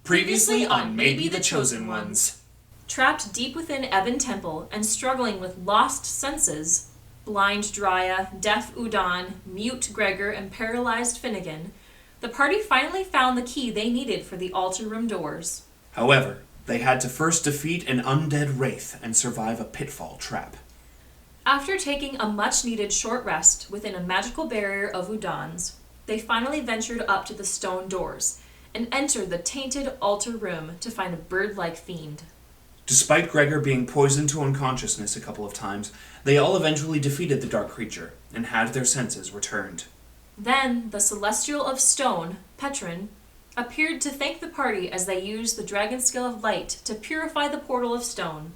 Previously on Maybe the Chosen Ones. Trapped deep within Ebon Temple and struggling with lost senses, blind Drya, deaf Udon, mute Gregor, and paralyzed Finnegan, the party finally found the key they needed for the altar room doors. However, they had to first defeat an undead wraith and survive a pitfall trap. After taking a much-needed short rest within a magical barrier of Udons, they finally ventured up to the stone doors and entered the tainted altar room to find a bird-like fiend. Despite Gregor being poisoned to unconsciousness a couple of times, they all eventually defeated the dark creature and had their senses returned. Then, the Celestial of Stone, Petrin, appeared to thank the party as they used the Dragon Scale of Light to purify the portal of stone.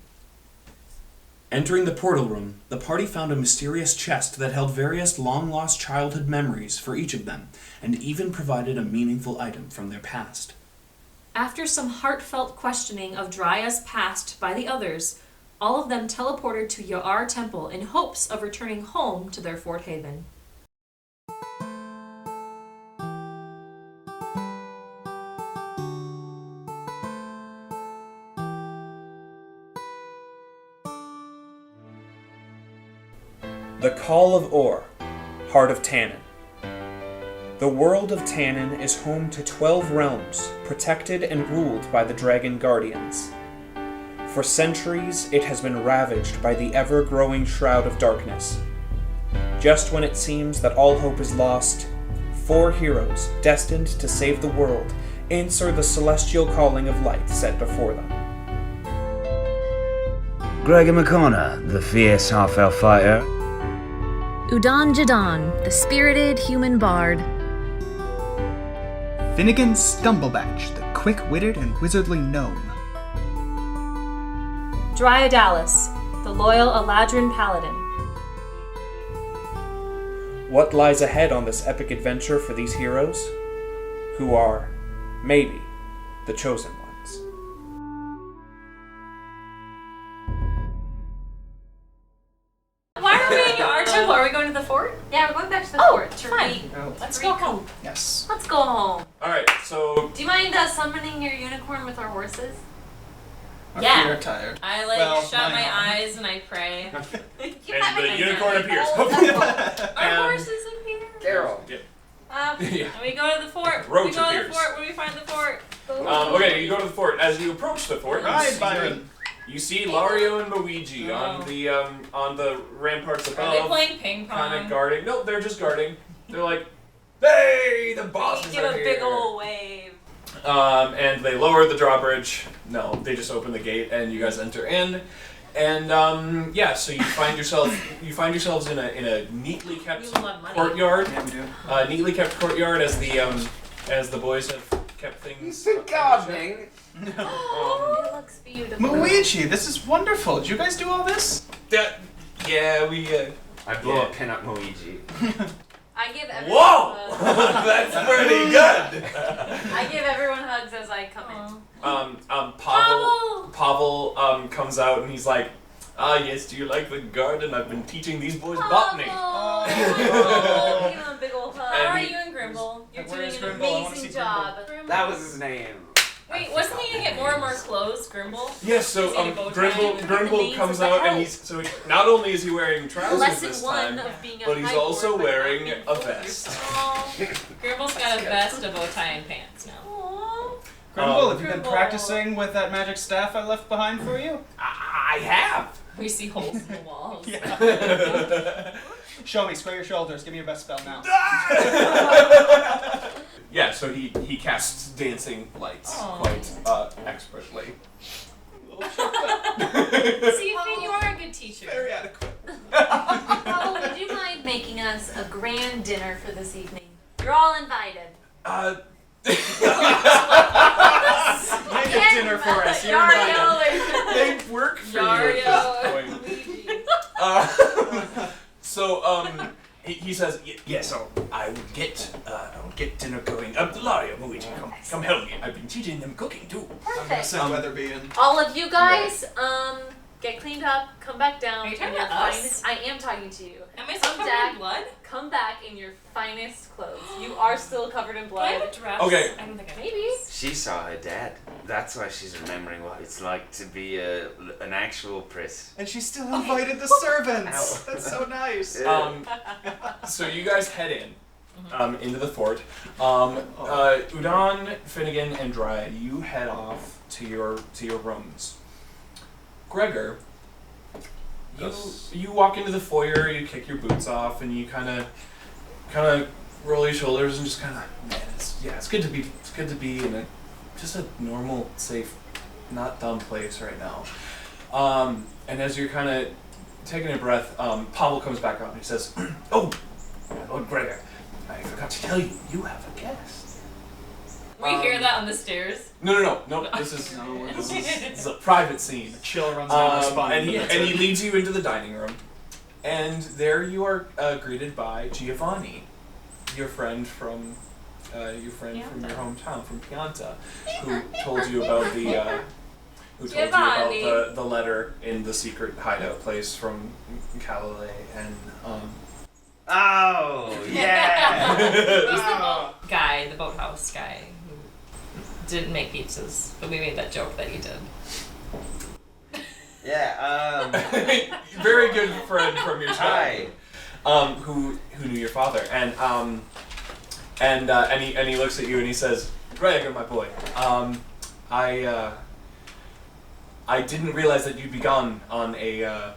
Entering the portal room, the party found a mysterious chest that held various long-lost childhood memories for each of them, and even provided a meaningful item from their past. After some heartfelt questioning of Drya's past by the others, all of them teleported to Ya'ar Temple in hopes of returning home to their Fort Haven. The Call of Or, Heart of Tannin. The world of Tannin is home to 12 realms, protected and ruled by the Dragon Guardians. For centuries, it has been ravaged by the ever-growing Shroud of Darkness. Just when it seems that all hope is lost, 4 heroes destined to save the world answer the celestial calling of light set before them. Gregor McConnor, the fierce half-elf fighter. Udon Jadon, the spirited human bard. Finnegan Stumblebatch, the quick-witted and wizardly gnome. Dryodalis, the loyal Eladrin paladin. What lies ahead on this epic adventure for these heroes? Who are, maybe, the chosen ones. Why are we in Ya'ar Temple? Are we going to the fort? Yeah, we're going back to the fort to Let's go home. Yes. Let's go home. Alright, so... Do you mind summoning your unicorn with our horses? Our Yeah. feet are tired. I mine shut my are. eyes and I pray. And the unicorn appears. Our horses appear. Carol. Yeah. And we go to the fort. Roach we go to the appears. fort. Where we find the fort. Okay, you go to the fort. As you approach the fort, Ride, Byron. you see Lario and Luigi on the ramparts Are they above, playing ping pong? kind of guarding. No, they're just guarding. They're like, "Hey, the bosses Give are a here." big old wave. And they lower the drawbridge. No, they just open the gate and you guys enter in. And so you find yourselves in a neatly kept You love money. courtyard. Yeah, we do. Neatly kept courtyard as the boys have kept things. Gardening. It looks beautiful. Luigi, this is wonderful. Did you guys do all this? Yeah, we. I blew a pin up Luigi. I give everyone Whoa! hugs. That's pretty good. I give everyone hugs as I come in. Pavel comes out and he's like, yes, do you like the garden? I've been teaching these boys botany. Oh, give him a big old hug. How are he- you and Grimble? You're Where doing is an Grimble? I wanna Amazing see job. That was his name. Wait, wasn't he gonna get more and more clothes, Grimble? Yes, so Is he in a bow tie with the Grimble names comes of the out and elves? not only is he wearing trousers Lesson this 1 time, of being a but he's high also board, but wearing not a being vest. Oh, Grimble's got a vest, a bow tie, and pants now. Grimble, have you been Grimble. practicing with that magic staff I left behind for you? I have. We see holes in the walls. Yeah. Show me, square your shoulders. Give me your best spell now. Yeah, so he casts dancing lights Aw. quite expertly. See, I mean, you are a good teacher. Very adequate. Oh, would you mind making us a grand dinner for this evening? You're all invited. Make a dinner for us. You're invited. They work for you at this point. He says, yes, I will get dinner going. Lario, Luigi, come help me. I've been teaching them cooking too. Perfect. Send Weatherby in. All of you guys, get cleaned up, come back down. Are you talking in your to us? finest. I am talking to you. Am I still Come covered back, in blood? come back in your finest clothes. You are still covered in Do I have blood. a dress? Okay. I don't think I have. Maybe. She saw her dad. That's why she's remembering what it's like to be an actual priest. And she still invited the servants. Ow. That's so nice. So you guys head in. Into the fort. Udon, Finnegan, and Dryad, you head off to your rooms. Gregor, you walk into the foyer, you kick your boots off, and you kind of roll your shoulders and just kind of, man, it's good to be in just a normal, safe, not dumb place right now. And as you're kind of taking a breath, Pavel comes back out and he says, "Oh, my Lord Gregor, I forgot to tell you, you have a guest." We hear that on the stairs. No. This is a private scene. Chill runs down my spine. And he leads you into the dining room, and there you are greeted by Giovanni, your friend from your hometown, from Pianta, who told you about the letter in the secret hideout place from Galilee and. Oh, yeah! He's the boat guy, the boathouse guy, who didn't make pizzas, but we made that joke that he did. Yeah, Very good friend from your Hi. childhood. Who knew your father, and he looks at you and he says, "Gregor, my boy, I didn't realize that you'd be gone on a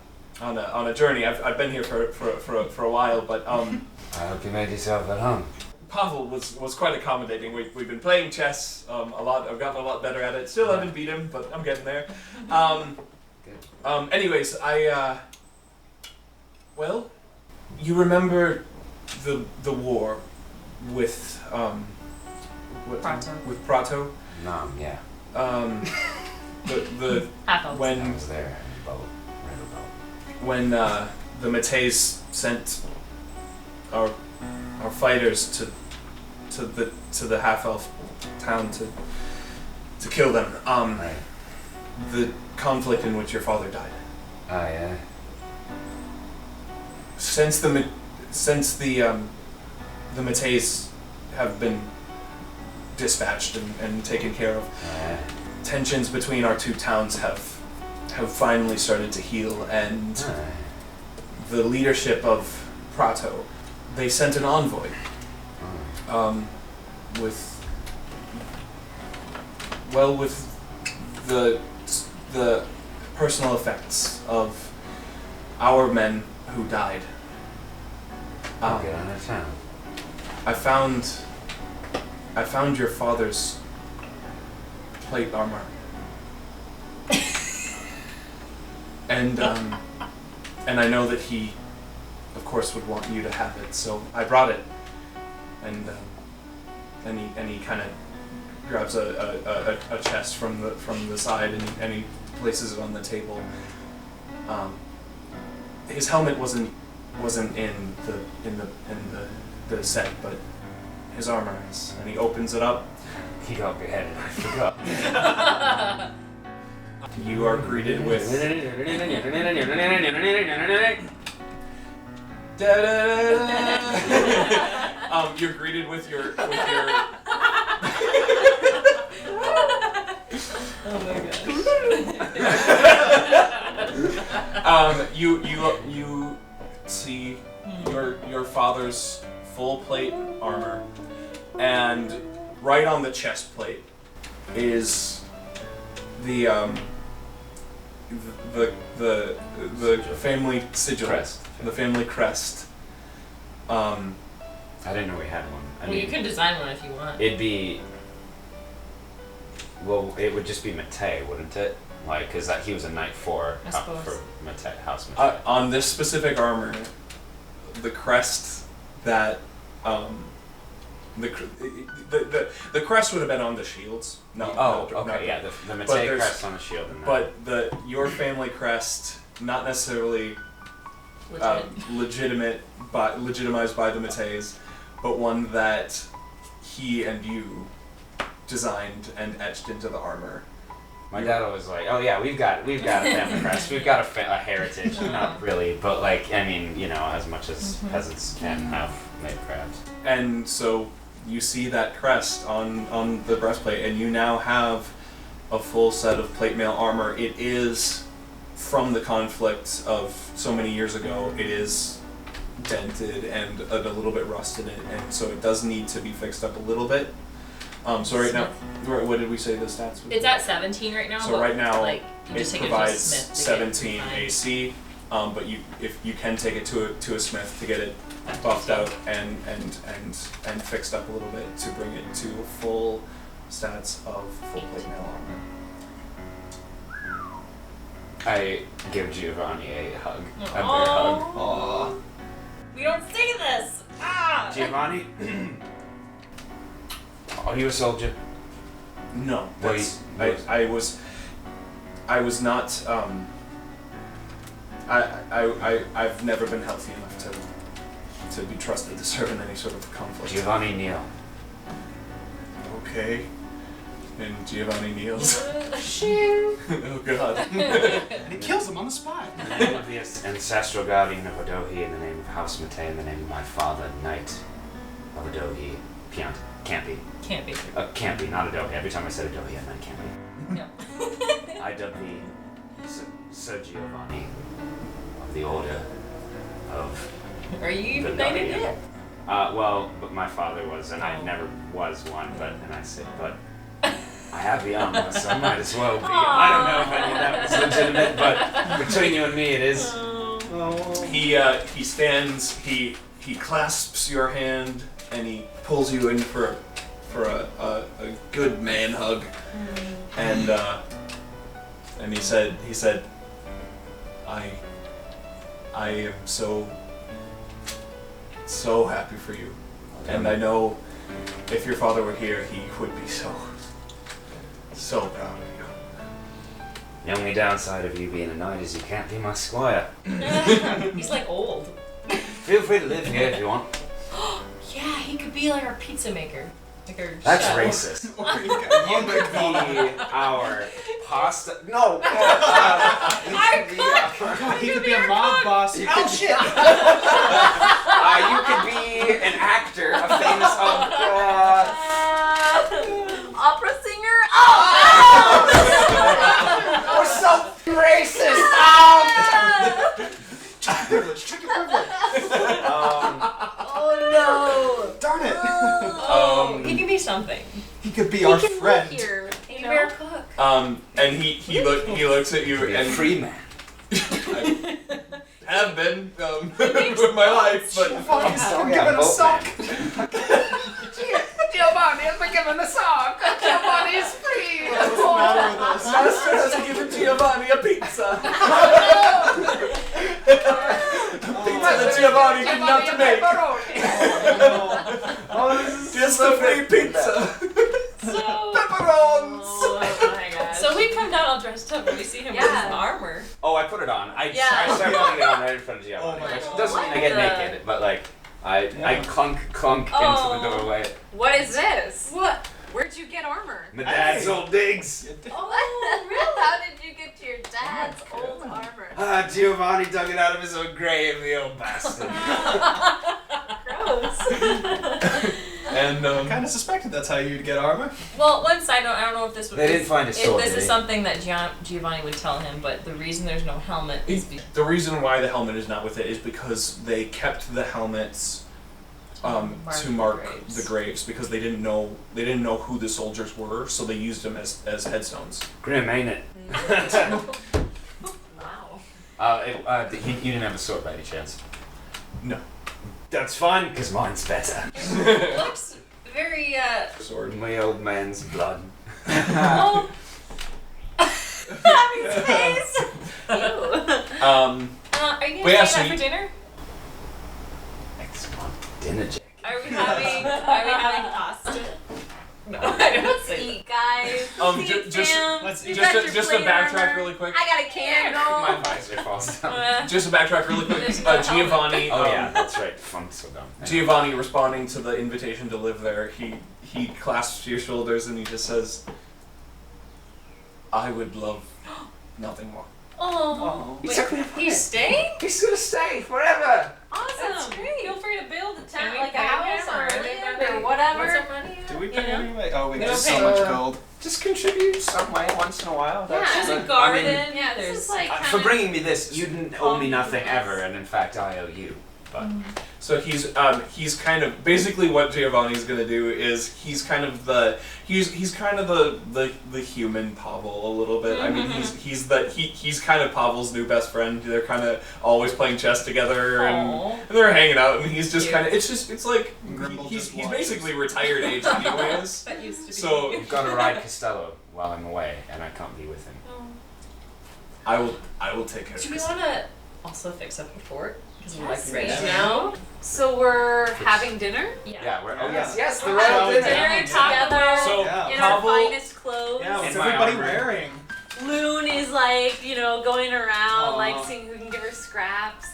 journey. I've been here for a while, but I hope you made yourself at home. Pavel was quite accommodating. We've been playing chess a lot. I've gotten a lot better at it. Still haven't beat him, but I'm getting there. Anyways, well, you remember the war with Prato. with Prato? No, yeah. The Apples. when I was there in the boat, river boat. when the Mateys sent our fighters to the half-elf town to kill them. Right. The conflict in which your father died. Oh, yeah. Since the Mateys have been dispatched and taken care of, tensions between our two towns have finally started to heal, and the leadership of Prato, they sent an envoy with the personal effects of our men who died. I'll get out of town. I found your father's plate armor. And I know that he, of course, would want you to have it, so I brought it. And he kind of grabs a chest from the side and he places it on the table. His helmet wasn't in the set, but his armor is. And he opens it up. He got beheaded, I forgot. You are greeted with you're greeted with your Oh my gosh. you see your father's full plate armor, and right on the chest plate is the family sigil, Crest. the family crest. I didn't know we had one. I Well, you mean, can design one if you want. it'd be... Well, it would just be Matei, wouldn't it? Like, because he was a knight for I suppose. Matei, House Matei. On this specific armor, the crest that the crest would have been on the shields. No. Oh, no, okay, no. yeah, the But Matei there's- crest on the shield. And But your family crest, not necessarily legitimized by the Mateys, but one that he and you designed and etched into the armor, My dad always like, oh yeah, we've got a family crest, we've got a heritage. Not really, but like, I mean, you know, as much as peasants can have made crafts. And so you see that crest on the breastplate, and you now have a full set of plate mail armor. It is from the conflict of so many years ago. It is dented and a little bit rust in it, and so it does need to be fixed up a little bit. So right now, what did we say the stats was? It's at 17 right now. So but right now, like, you it just take it to a provides smith to get 17 fine. AC, but if you can take it to a smith to get it buffed out and fixed up a little bit to bring it to full stats of full plate mail armor. I give Giovanni a hug. A bear hug. Aww. We don't see this! Ah! Giovanni? Are you a soldier? No, Wait, that's wait. I was not. I've never been healthy enough to be trusted to serve in any sort of conflict. Giovanni Neal. Okay. And Giovanni kneels. Shoot! Oh god. And he kills him on the spot. In the name of the ancestral guardian of Adohi, in the name of House Mate, in the name of my father, Knight of Adohi. Can't be. Can't be. Can't be, not Adohi. Every time I said Adohi, I meant can't be. No. I dub thee Sir Giovanni of the Order of Are you the united Guardian. yet? Well, but my father was, and I Oh. never was one, and I said, but I have the armor, so I might as well be. Aww. I don't know if any of that was legitimate, but between you and me, it is. He stands. He clasps your hand and he pulls you in for a good man hug. And he said I am so happy for you, and I know if your father were here, he would be so proud of you. The only downside of you being a knight is you can't be my squire. He's like old. Feel free to live here if you want. Yeah, he could be like our pizza maker. Like our That's chef. racist. Or you got You could be our pasta. No. he could be a mob boss. You could shit. You could be an actor, a famous Opera singer? We're so racist. Chicken privilege. Oh no! Darn it. He can be something. He could be He our can friend. live here. He You can be our know? cook. And he looks at you Be a and free man. have been with my life, but Giovanni's Oh, been yeah, given a boat sock. Giovanni has been given a sock. Giovanni is free. What's the matter with us? Master has given Giovanni a pizza. Pizza that Giovanni did not to make. Just a free pizza. So, Pepperons. Oh my gosh. so we come down all dressed up and we see him with Yeah. his armor. Oh, I put it on. I Yeah. started putting it on right in front of Giovanni. Oh my Which God. doesn't mean I get What naked, but like I clunk into Oh. the doorway. What is this? What? Where'd you get armor? My dad's old digs. Oh, really? How did you get your dad's old armor? Giovanni dug it out of his own grave, the old bastard. Gross. And I kind of suspected that's how you'd get armor. Well, one side note, I don't know if this would. They didn't find a sword, If this did is they? something that Giovanni would tell him, but the reason there's no helmet is the reason why the helmet is not with it is because they kept the helmets to mark the graves because they didn't know who the soldiers were, so they used them as headstones. Grim, ain't it? Wow. You didn't have a sword by any chance? No. That's fine, because mine's better. looks very Sword. My old man's blood. oh. His face. Ew. Are you Wait, gonna yeah, take so that you- for dinner? Excellent dinner, Jack. Are we having pasta? No, I don't Let's say eat, guys. Let's eat, just Sam. let's You eat. got your just to plate backtrack armor. really quick. I got a candle. My visor falls down. that. Just to backtrack really quick. There's no Giovanni. Oh yeah, that's right. Funk's so dumb. Giovanni responding to the invitation to live there, he clasps your shoulders and he just says, I would love nothing more. Oh, He's wait, gonna- he's staying? He's gonna stay forever. Awesome. That's great. Feel free to build a Can tent, we like a pay house him, or or land they- or whatever. What's our money? Do we You pay know? anyway? Oh, we We get don't so pay- much gold. Just contribute some way once in a while. Yeah. There's a I garden. mean, Yeah, this is like for kind bringing me this, you didn't owe me nothing Yes. ever, and in fact, I owe you. But So he's kind of basically what Giovanni's gonna do is he's kind of the human Pavel a little bit. I mean he's kind of Pavel's new best friend. They're kind of always playing chess together and they're hanging out and he's just kind of it's like Grimble he's just watches. basically retired age anyways. That used to be. So I've got to ride Costello while I'm away, and I can't be with him. I will take care of Do we this. want to also fix up the fort? Because we like Yes, right we now. So we're having dinner Yeah, we're oh Yeah. yes, the We're royal having dinner. dinner together So Yeah. in our Pavel finest clothes. Yeah, what's In my everybody armor. wearing? Loon is like, going around, Aw. like seeing who can give her scraps.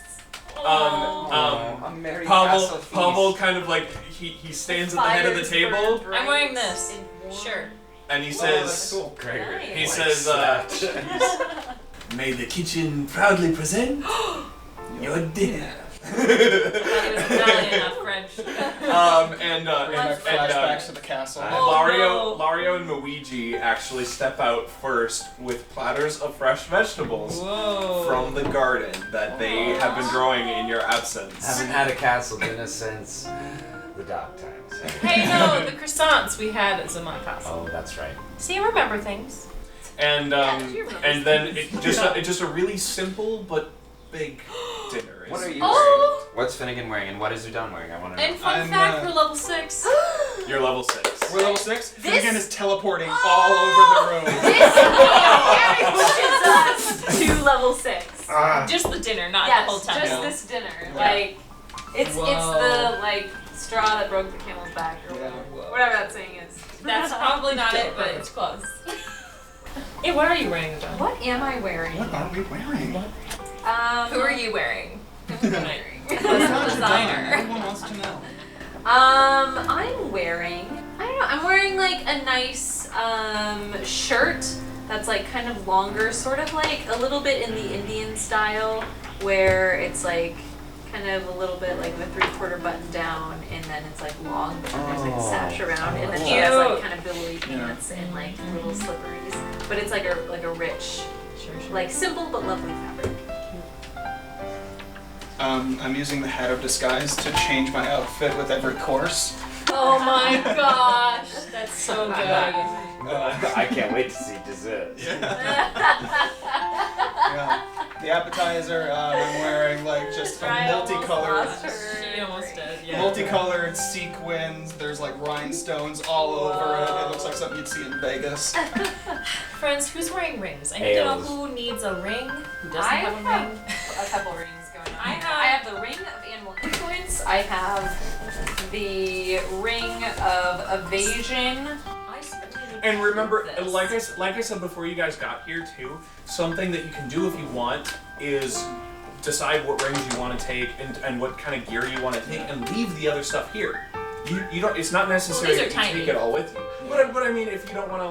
A merry Pavel castle feast. Pavel kind of like he stands at the head of the Fires table burn I'm wearing bright this and warm. shirt. and he Oh, says that's cool. Gregory. Nice. he Like says such. may the kitchen proudly present your dinner. Not Italian, not French. And Bring back flashbacks to the castle. Oh, Lario and Luigi actually step out first with platters of fresh vegetables Whoa. from the garden that they have been growing in your absence. Haven't had a castle dinner since the dark times. Hey, no, the croissants we had at Zaman Castle. Oh, that's right. See, I remember things. And she remembers and then it's just a really simple but big dinner. What are you Oh! wearing? What's Finnegan wearing, and what is Udan wearing? I want to know. And fun I'm, fact, we're level 6. You're level 6. We're level 6. This- Finnegan is teleporting all over the room. This pushes us to level 6. Just the dinner, not Yes, the whole time. just Yeah. this dinner. Yeah. Like, it's Whoa. the straw that broke the camel's back or Yeah. whatever that saying is. That's probably not it, but it's close. Hey, what are you wearing, John? What am I wearing? What are we wearing? Who are you wearing? We're not Designer. Everyone wants to know. I'm wearing, I don't know, I'm wearing like a nice shirt that's like kind of longer, sort of like a little bit in the Indian style, where it's like kind of a little bit like with a 3/4 button down, and then it's like long, and there's like a sash around, and then she has like kind of billowy pants and like little slipperies, but it's like a rich, like simple but lovely fabric. I'm using the hat of disguise to change my outfit with every course. Oh my gosh, that's so good. I can't wait to see dessert. Yeah. The appetizer, I'm wearing like just a Ryan almost multicolored, lost her She almost did, yeah. multicolored sequins. There's like rhinestones all over it. It looks like something you'd see in Vegas. Friends, who's wearing rings? I need to know Ales. who needs a ring, who doesn't I have a ring. a couple rings going on. I I have- have the ring of animal influence. I have the ring of evasion. I certainly need And to remember, do this. like I said before you guys got here too, something that you can do if you want is decide what rings you want to take and what kind of gear you want to take, and leave the other stuff here. You don't. It's not necessary these are that you tiny. take it all with you. But I mean, if you don't want to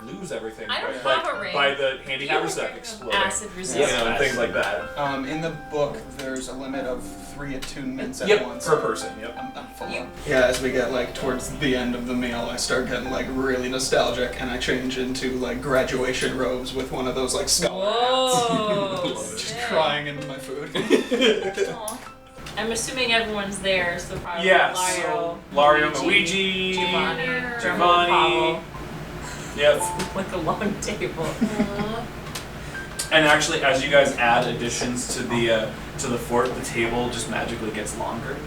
lose everything I don't by, have a ring. by the handy You have haver a stuff ring of exploding, acid you resistance. know, and things like that. In the book, there's a limit of 3 attunements at Yep, once. per person. Yep. I'm full on. Yeah, as we get like towards the end of the meal, I start getting like really nostalgic, and I change into like graduation robes with one of those like skull Whoa. hats. Just sick. crying into my food. Aw. I'm assuming everyone's there, so probably Yeah. Lario, So Lario, Luigi, Giovanni, Giovanni. Yep. like a long table. And actually, as you guys add additions to the fort, the table just magically gets longer.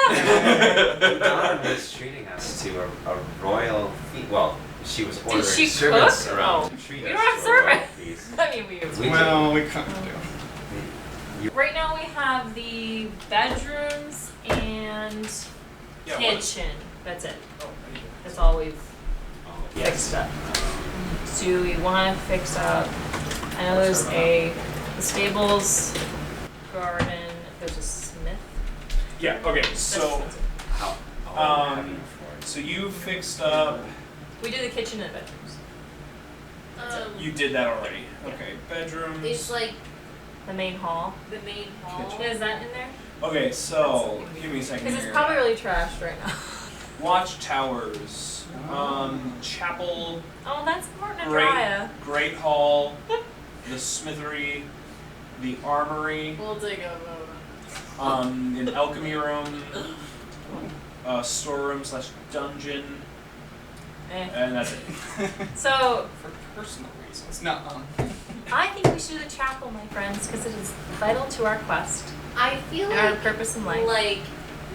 Udan was treating us to a royal feast. Well, she was ordering she servants cook? around Oh. to treat We us don't have to a royal servants. feast. I mean, we We Well, we kind of do. Right now we have the bedrooms and kitchen. That's it. That's all we've fixed up. Do we want to fix up? I know there's the stables, garden. There's a smith. Yeah. Okay. That's So, expensive. so you fixed up. We do the kitchen and bedrooms. That's it. You did that already. Okay, bedrooms. It's like The main hall. the main hall. Kitchen. Is that in there? Okay, so give me a second Because here. it's probably really trashed right now. Watchtowers, chapel, Oh, that's important to great, Drya. great hall, the smithery, the armory, We'll take a vote. an alchemy room, storeroom / dungeon, and that's it. So, For personal reasons. No. I think we should do the chapel, my friends, because it is vital to our quest I feel and our like purpose in life.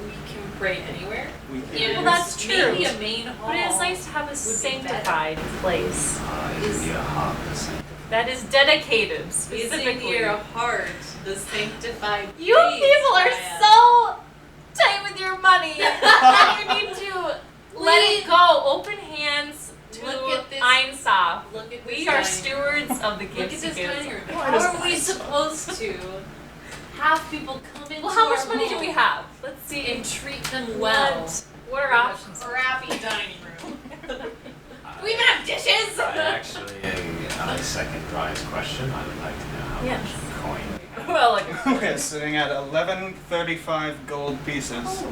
we can pray anywhere. Well, that's true. Maybe a main hall. But it is nice to have a sanctified place Is your heart the same? that is dedicated Is specifically. in your heart the sanctified You place, people are Drya. so tight with your money. You need to let it go. Open hands to Look at this- Einsof. Look at We this are dining stewards of the Look at gifts this he gives. dining room. How are we supposed to have people come into Well, how much our money do home we have? Let's see. and treat them well? What are options? Crappy dining room. Do we even have dishes? I actually, on the second Drya's question, I would like to know how Yes. much coin we have. Well, like Okay, sitting at 1135 gold pieces.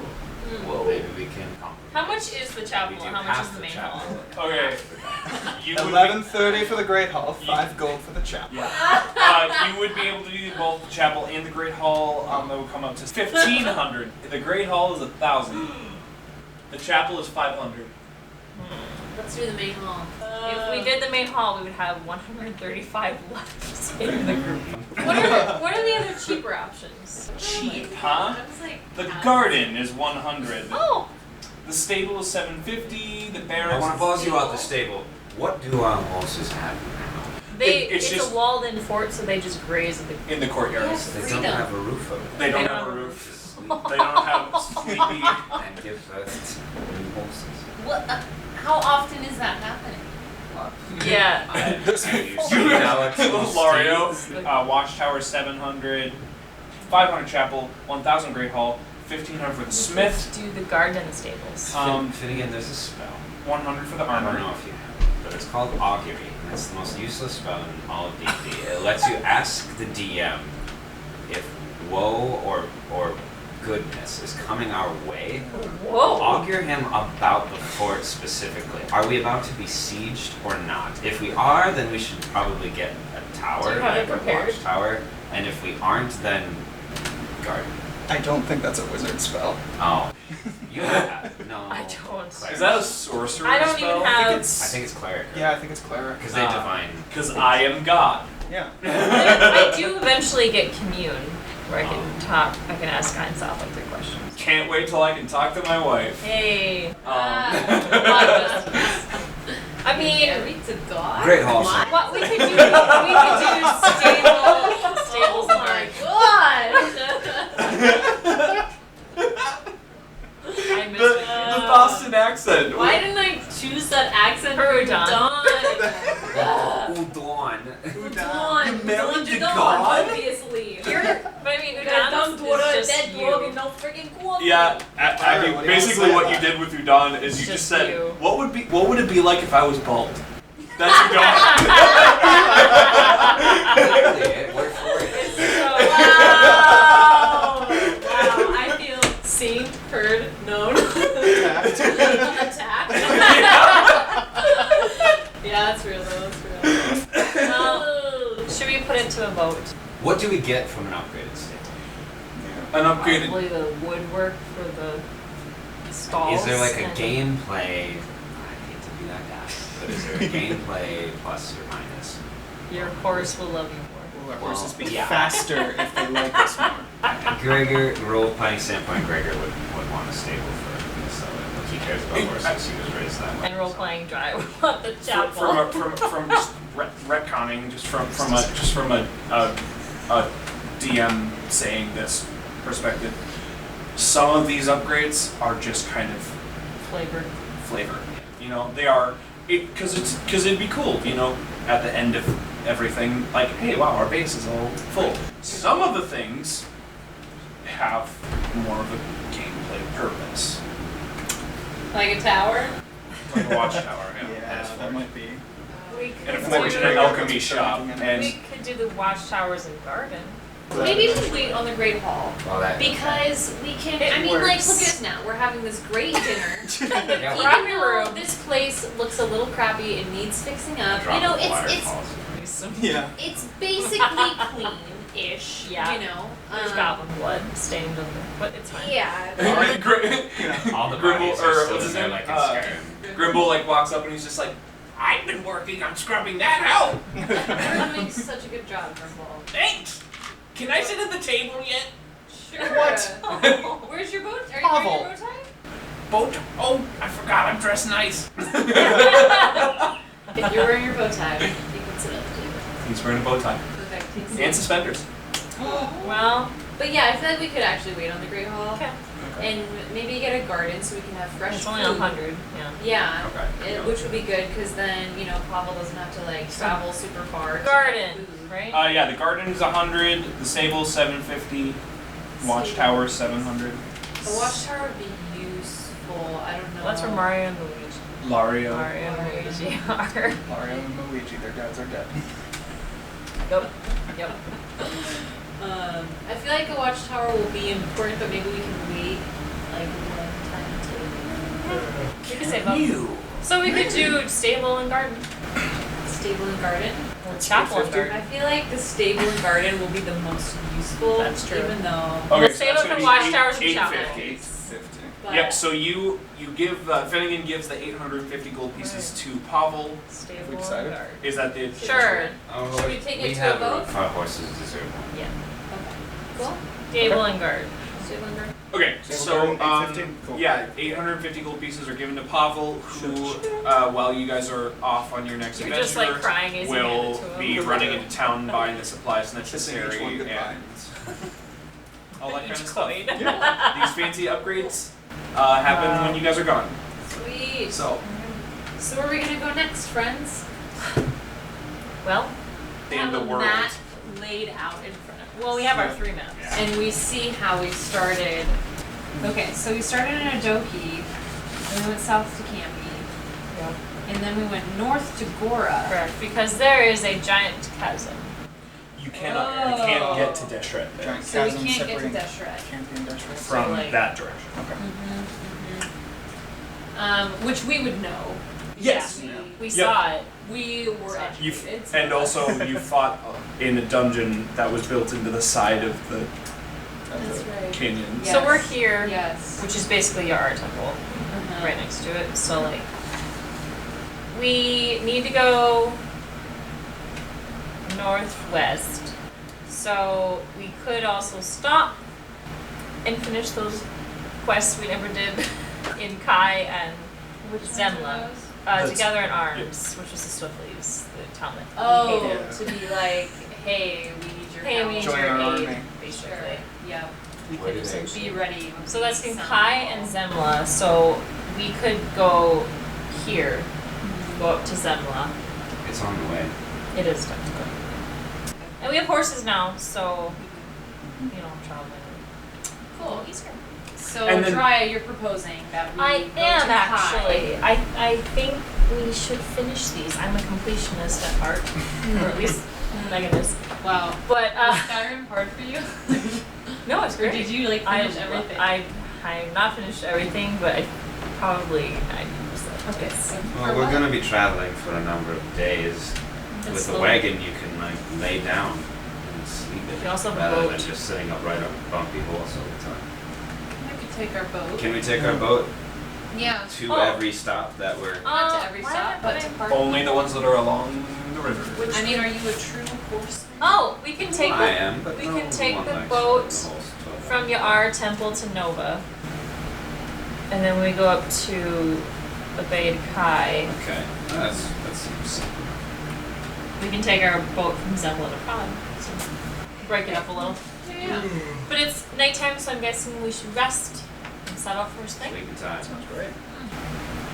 Well, maybe we can compromise. how much is the chapel We do and how much half is the main chapel. hall? Okay. You would 1130 for the Great Hall, 5 gold for the chapel. you would be able to do both the chapel and the Great Hall. That would come up to 1,500. The Great Hall is 1,000. The chapel is 500. Let's do the main hall. If we did the main hall, we would have 135 left in the group. What are the other cheaper options? Cheap, huh? I was like, The garden is 100. Oh, The stable is 750. The barracks. I want to is pause you out the stable. What do our horses have it's just- a walled-in fort, so they just graze at the. in the courtyard. Yes. They Freedom. don't have a roof over They there. don't They have don't a have roof. Sleep They don't have sleepy. and give birth to new horses. what? How often is that happening? Yeah. Lario, Watchtower 700, 500 Chapel, 1,000 Great Hall, 1,500 for the Smith, Do the garden and the stables. Finnegan, there's a spell. 100 for the I don't armory. know if you have it, but it's called augury, and it's the most useless spell in all of D&D. It lets you ask the DM if woe or goodness is coming our way. Whoa. Augur him about the fort specifically. Are we about to be sieged or not? If we are, then we should probably get a tower, Do you have it like a prepared? watchtower. And if we aren't, then guard. I don't think that's a wizard spell. Oh, you have no. I don't. Cleric. Is that a sorcerer I don't spell? even have. I think it's cleric. Yeah, I think it's cleric. Because they divine. Because I am God. Yeah. I do eventually get commune, where I can talk. I can ask Einsof like 3 questions. Can't wait till I can talk to my wife. Hey. Ah. I mean, Married to God? Great hall. what we could do? We could do stables Oh and my garden. god! I missed The it. Boston accent. Why didn't I choose that accent for Udon. Udon? Udon. You married to Udon, God? obviously. But I mean, Udon is just you. no freaking coffee. Yeah, Abby, what do you basically wanna what say you about did with Udon is you Just just said, you. what would it be like if I was bald? That's Udon. Really, it worked for it. It's so wow. Wow, I feel Seen, heard, known. Attacked. Attacked. Yeah, that's real though, that's real. well. Should we put it to a vote? What do we get from an upgraded stable? An upgraded. Probably the woodwork for the stalls. Is there like a and- gameplay? I hate to be that guy, but is there a gameplay plus or minus? Your horse will love you more. Will our horses be yeah. faster if they like us more? Gregor, role-playing standpoint, Gregor would want a stable for this. So like, he cares about horses. He was raised that way. And role playing dry would want the chapel. From just retconning, just from a DM saying this perspective, some of these upgrades are just kind of flavored. flavor. You know, they are because it'd be cool. You know, at the end of everything, like, hey, wow, our base is all full. Some of the things have more of a gameplay purpose, Like a tower? like a watchtower. Yeah, that might be. We an unfortunate alchemy shop, We and could do the watchtowers and garden. Maybe we wait on the Great Hall. Well, that Because we can, It I mean, like, works. look at us now. We're having this great dinner. Yeah, We're having Even a though room. this place looks a little crappy, it needs fixing up. drop You know, of it's waterfalls. Yeah. it's basically clean-ish. Yeah. You know, There's goblin blood stained on the, but it's fine. Yeah. All the Grimble, bodies or are still what's in his there name? like in Skyrim. Grimble like walks up and he's just like, I've been working on scrubbing that out. You're doing such a good job, Grimble. Thanks. Can I sit at the table yet? Sure. What? Where's your boat? Are you Pavel. wearing your bow tie? Boat? Oh, I forgot I'm dressed nice. If you're wearing your bow tie, you can sit at the table. He's wearing a bow tie Perfect. and suspenders. Well, but yeah, I feel like we could actually wait on the Great Hall. Okay. And maybe get a garden so we can have fresh It's only food. 100. Yeah. Yeah, Okay. which would be good because then, you know, Pavel doesn't have to like travel super far. to Garden, get food. right? Yeah, the garden's 100, the stable's 750, watchtower 700. A watchtower would be useful. I don't know. Well, that's where Mario and Luigi. Lario. Mario and Luigi are. Mario and Luigi, their dads are dead. Yep. Yep. I feel like a watchtower will be important, but maybe we can wait like one time We could save up. So we could do stable and garden. to stable and garden. Or chapel and garden. I feel like the stable and garden will be the most useful. That's true. Even though. Okay, The stable can watchtowers and chapel. 850. But Yep, so you give, Finnegan gives the 850 gold pieces to Pavel. Stable We and decided? garden. Is that the... Sure. Oh, Should we take it we to a have boat? Our horses deserve one. Yeah. Okay. Cool. Stable and garden. Stable and garden. Okay, Stable so, garden, 850? Cool. yeah, 850 gold pieces are given to Pavel, who, while you guys are off on your next You're adventure, just like crying as you hand will it to him. be running into town buying the supplies Kissing each necessary one goodbye. and all that kind of Each stuff. coin. These fancy upgrades happen when you guys are gone. Sweet. So, So where are we gonna go next, friends? Well, in the Have a world. map laid out in front of us. well, we have our 3 maps. Yeah. And we see how we started. Okay, so we started in Adohi, and we went south to Campi, Yep. and then we went north to Gora. Correct, because there is a giant chasm. You cannot, you can't get to Deshret there Giant So we chasm can't get to separating Deshret. Campi and Deshret. from like- that direction. Okay. Which we would know. Yes. Yeah, We Yep. saw it. we were You educated. and also you fought in a dungeon that was built into the side of the That's right. canyon. Yes. So we're here, Yes. which is basically our temple, Uh-huh. right next to it. So like, we need to go northwest. So we could also stop and finish those quests we never did in Kai and Zemla. That's- Together in Arms, which was the Swiftleys, the town that Oh, we hated. to be like, hey, we need your Hey, help. we need Join your our aid, army. basically. Sure. Yeah. Where do they? Be ready. So that's in Sound Kai and Zemla, so we could go here, go up to Zemla. It's on the way. It is technically. And we have horses now, so, you know, traveling. Cool. Easier. So, And then- Drya, you're proposing that we I go am to Kai. actually. I think we should finish these. I'm a completionist at heart, or at least Megan is. Wow. But Was Skyrim hard for you? no, it's Or great. did you like finish everything? I not finished everything, but I probably 90%. Okay. Well, we're gonna be traveling for a number of days. And With the slow. wagon, you can like lay down and sleep in You it, also have a rather boat. than just sitting up right on bumpy horse all the time. We could take our boat. Can we take our boat Yeah. to Oh. every stop that we're? Not to every why stop, am I but to putting- part. Only the ones that are along the river. I mean, are you a true horseman? Oh, we can take I am, but we no can take one the likes boat the horse to- from Ya'ar Temple to Nova, and then we go up to Abade Kai. Okay, that seems simple. We can take our boat from Zemla to Prague. So break it up a little. Yeah. But it's nighttime, so I'm guessing we should rest and set off first thing. Sleeping time. Sounds great.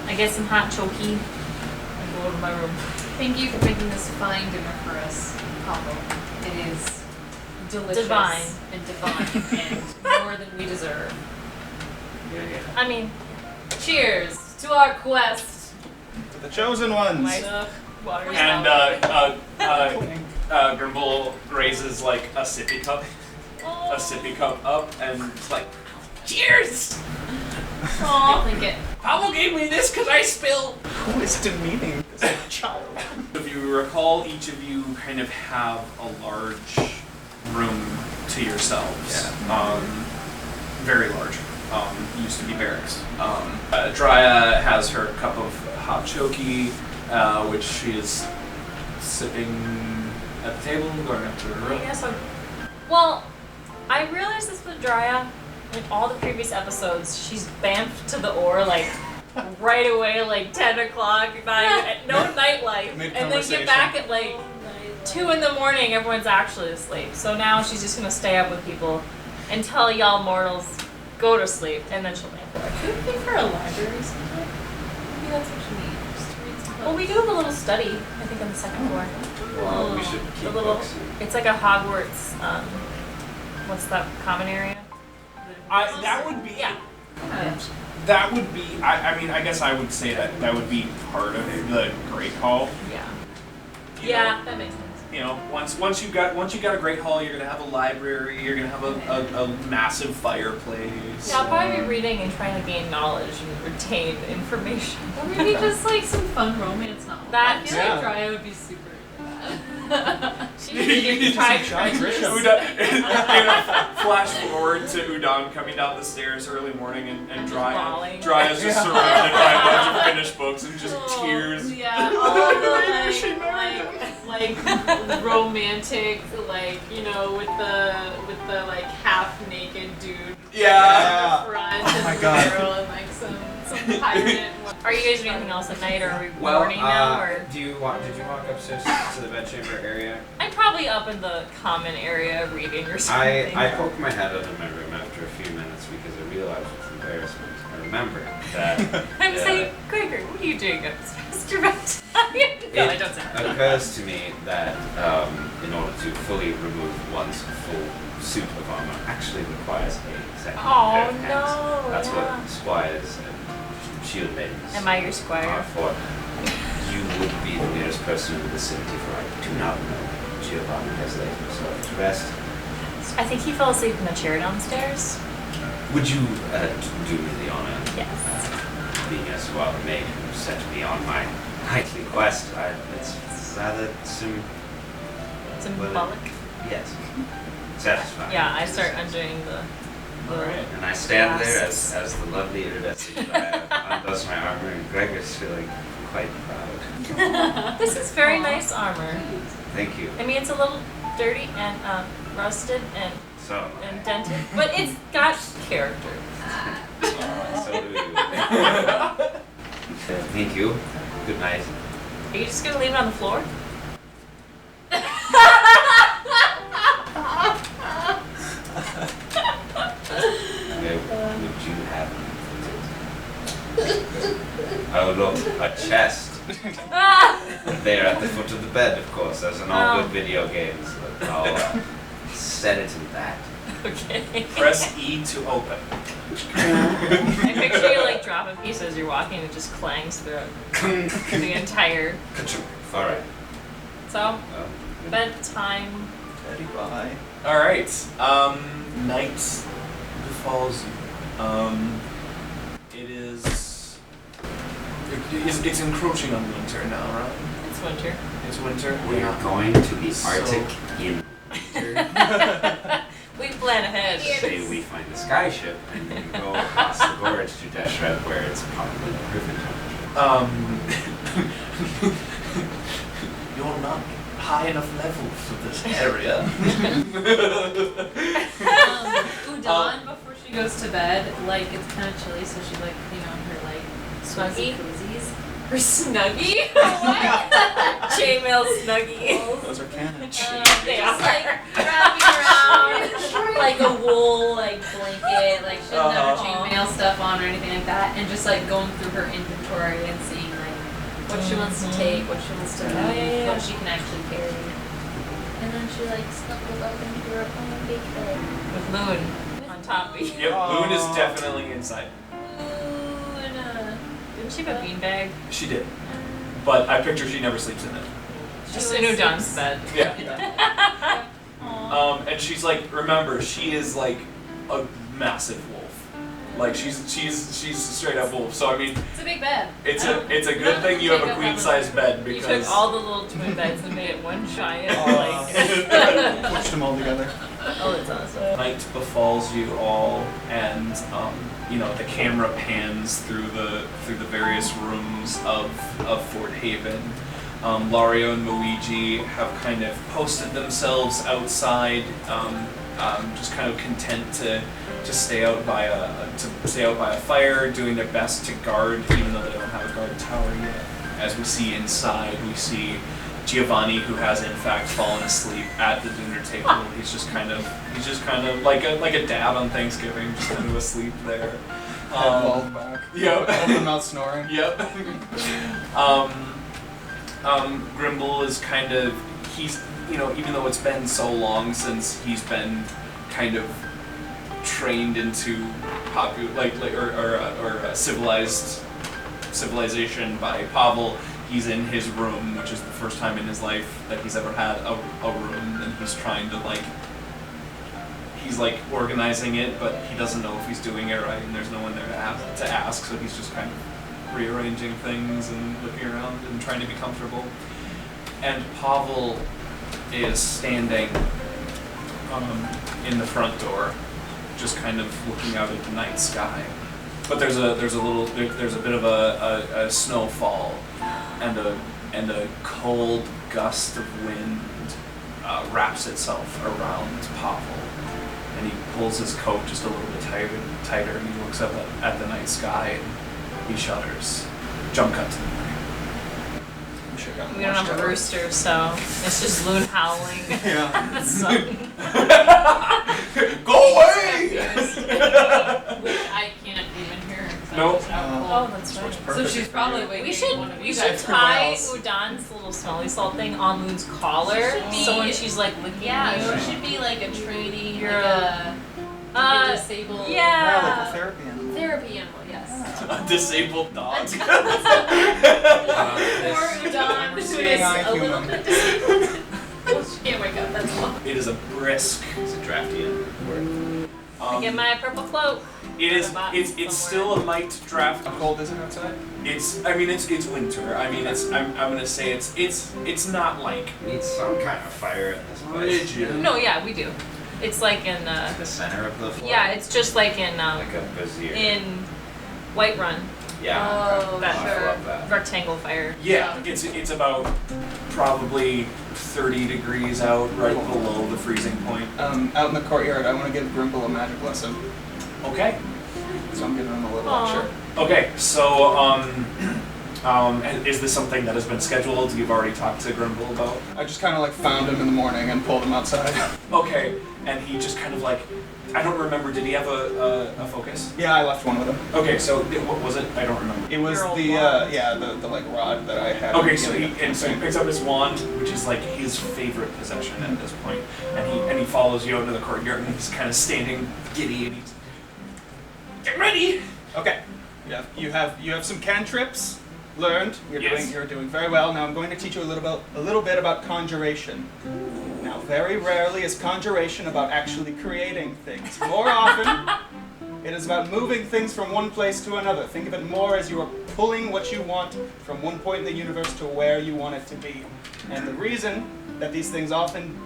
I get some hot choki and go to my room. Thank you for making this fine dinner for us, Pablo. It is delicious Divine. and divine and more than we deserve. Yeah. I mean, Cheers to our quest. To the chosen ones. my Water is And out. Grimble raises like a sippy cup up, and it's like, cheers! I'll think it. Pablo gave me this because I spilled. Who is demeaning this child? If you recall, each of you kind of have a large room to yourselves. Yeah. Very large. Used to be barracks. Drya has her cup of hot choki, which she is sipping at the table, going up to her room. Yeah, so, well, I realized this with Drya. In all the previous episodes, she's bamfed to the ore like right away, like 10 o'clock, no nightlife, and then get Mid-conversation. back at like 2 in the morning. Everyone's actually asleep. So now she's just gonna stay up with people until y'all mortals go to sleep, and then she'll nap. Could we pay for a library sometime? Maybe that's what you need. Just to read some books. Well, we do have a little study, I think, on the second floor. Well, we should keep The little, books. it's like a Hogwarts. What's that common area? That would be. Yeah. That would be. I mean, I guess I would say that would be part of the Great Hall. Yeah. You Yeah, know? that makes sense. You know, once you got a Great Hall, you're gonna have a library. You're gonna have a massive fireplace. Yeah, I'll probably be reading and trying to gain knowledge and retain information. Or maybe just like some fun romance novel. That- I feel Yeah. like Drya would be super into She tried Flash forward to Udon coming down the stairs early morning and bawling. Drya's just surrounded by a bunch of finished books and just that. tears. Yeah, all the like romantic, like, you know, with the like half naked dude. Yeah. Front Oh my and God. barrel and like some pirate. Are you guys doing anything else at night, or are we Well, morning now? Or did you walk upstairs to the bedchamber area? I'm probably up in the common area reading or something. I poked my head out of my room after a few minutes because I realized with embarrassment. I remembered that I'm saying, Gregor, what are you doing up past your bedtime? No, I don't say it that. occurs to me that in order to fully remove one's full suit of armor actually requires a second pair of hands. No, That's yeah. what squires and shield maidens Am I your are squire? for. You would be the nearest person in the vicinity, for I do not know. Giovanni has laid himself to rest. I think he fell asleep in the chair downstairs. Would you do me the honor, Yes. being as well a maid who sent me on my nightly quest? It's rather Symbolic. yes, satisfying. Yeah, I start undoing the. And I stand there Yes. as the lovely iridescent undoes my armor, and Gregor's feeling quite proud. This is very nice armor. Thank you. I mean, it's a little dirty and rusted and So, dented, but it's got character. so do you. Thank you. Good night. Are you just gonna leave it on the floor? Where would you have me? Oh look, a chest. Ah! There at the foot of the bed, of course, as in all good video games. But I'll set it in that. Okay. Press E to open. I picture you like drop a piece as you're walking and it just clangs throughout the entire. Alright. So, bedtime. Betty bye. All right. Night befalls you. It is. It's encroaching on winter now, right? It's winter. It's winter. We're going to the So- Arctic in winter. We plan ahead. Say we find a skyship and you go across the gorge to Deshret where it's probably perfect temperature. You're not high enough level for this area. Udon, before she goes to bed, like, it's kind of chilly, so she, like, you know, her, like, Snuggie? cozies. Her snuggie? What? Chainmail snuggie. Those are canon. They Just are. like wrapping around like a wool like blanket, like she doesn't have her chainmail stuff on or anything like that, and just like going through her inventory and seeing like what she wants to take, what she wants to leave, what she can actually carry. And then she like snuggles up into her own big bed. With Moon on top of you. Yep, Moon is definitely inside. Ooh, and Didn't she have a beanbag? She did. but I picture she never sleeps in it. Just in Udon's bed. Yeah. And she's like, remember, she is like a massive wolf. Like she's straight up wolf. So I mean, It's a big bed. it's a good thing you have a queen size bed You because took all the little twin beds and made it one giant, Pushed them all together. Oh, that's awesome. night befalls you all, and the camera pans through the various rooms of Fort Haven. Lario and Luigi have kind of posted themselves outside, just kind of content to stay out by a fire, doing their best to guard, even though they don't have a guard tower yet. As we see inside, we see Giovanni, who has in fact fallen asleep at the dinner table. He's just kind of like a dad on Thanksgiving, just kind of asleep there. Head balled back. Yep. Open mouth snoring. Yep. Grimble is kind of, he's, even though it's been so long since he's been kind of trained into civilization by Pavel, he's in his room, which is the first time in his life that he's ever had a room, and he's trying to he's organizing it, but he doesn't know if he's doing it right, and there's no one there to ask, so he's just kind of rearranging things and looking around and trying to be comfortable. And Pavel is standing in the front door, just kind of looking out at the night sky. But there's a bit of a snowfall, and a cold gust of wind wraps itself around Pavel. And he pulls his coat just a little bit tighter, and he looks up at the night sky, and he shudders. Jump cut to the morning. We don't have a rooster, so it's just loon howling. Yeah. So, Go away! Which I can't even hear. Nope. oh, that's right. So she's probably waking We should one of you we should guys. tie else. Udon's little smelly salt thing on Loon's collar, so when she's licking Yeah, you, she should be like a trainee, You're like a disabled yeah. Like a therapy animal. therapy animal. Yes. A disabled dog. Or Udon, who is Seeing eye a little human. bit disabled. Well, she can't wake up. That's all. It is a brisk. It's a drafty word. I get my purple cloak. It is. About It's somewhere. still a light draft. How cold is it outside? It's winter. I mean, I'm gonna say it's not like We need some kind of fire in this place. rigid. No, yeah, we do. It's like in The center of the floor. yeah, it's just like in Like a brazier. in Whiterun, Yeah. Oh, that I sure. love that. rectangle fire. Yeah, it's about probably 30 degrees out, right below the freezing point. Out in the courtyard, I want to give Grimble a magic lesson. Okay. So I'm giving him a little Aw. lecture. Okay. So is this something that has been scheduled? You've already talked to Grimble about. I just kind of found him in the morning and pulled him outside. Okay. And he just kind of I don't remember. Did he have a focus? Yeah, I left one with him. Okay. So what was it? I don't remember. It was Your old the wand. the rod that I had. Okay, so in the he campaign. picks up his wand, which is his favorite possession at this point, and he follows you into the courtyard, and he's kind of standing giddy, and he's get ready. Okay. Yeah, you have some cantrips learned. Yes. You're doing very well. Now I'm going to teach you a little bit about conjuration. Now, very rarely is conjuration about actually creating things. More often, it is about moving things from one place to another. Think of it more as you are pulling what you want from one point in the universe to where you want it to be. And the reason that these things often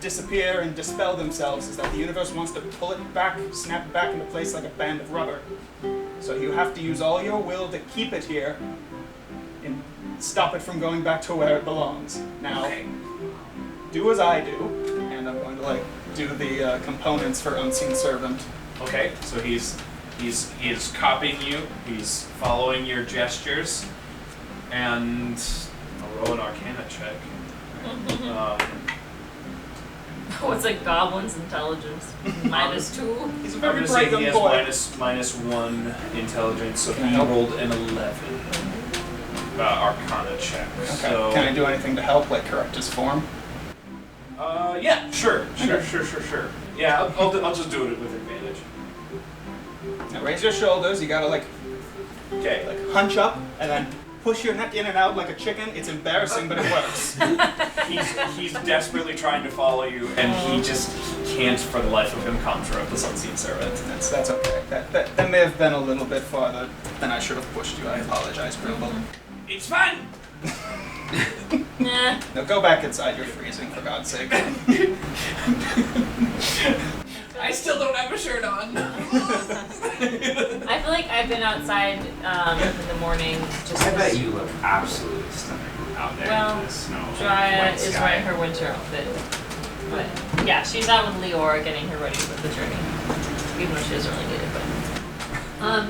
disappear and dispel themselves is that the universe wants to pull it back, snap it back into place like a band of rubber. So you have to use all your will to keep it here and stop it from going back to where it belongs. Now, do as I do, and I'm going to do the components for Unseen Servant. Okay, so he is copying you. He's following your gestures, and I'll roll an Arcana check. What's a goblin's intelligence? -2. He's a I'm very gonna say bright he young has boy. minus 1 intelligence, so Can I he help? rolled an 11 Arcana check. Okay. So, Can I do anything to help, like correct his form? Yeah, sure. Yeah, I'll just do it with advantage. Now raise your shoulders. You gotta Okay. hunch up and then push your neck in and out like a chicken. It's embarrassing, but it works. He's desperately trying to follow you, and he can't for the life of him conjure up the Sunseen Servant. That's okay. That may have been a little bit farther than I should have pushed you. I apologize, Brimble. It's fine! Nah. Now go back inside. You're freezing, for God's sake. I still don't have a shirt on. I feel like I've been outside in the morning. Just I bet you look absolutely stunning out there Well, in the snow. Dry white is sky. wearing her winter outfit. But yeah, she's out with Leora getting her ready for the journey. Even though she doesn't really need it, but.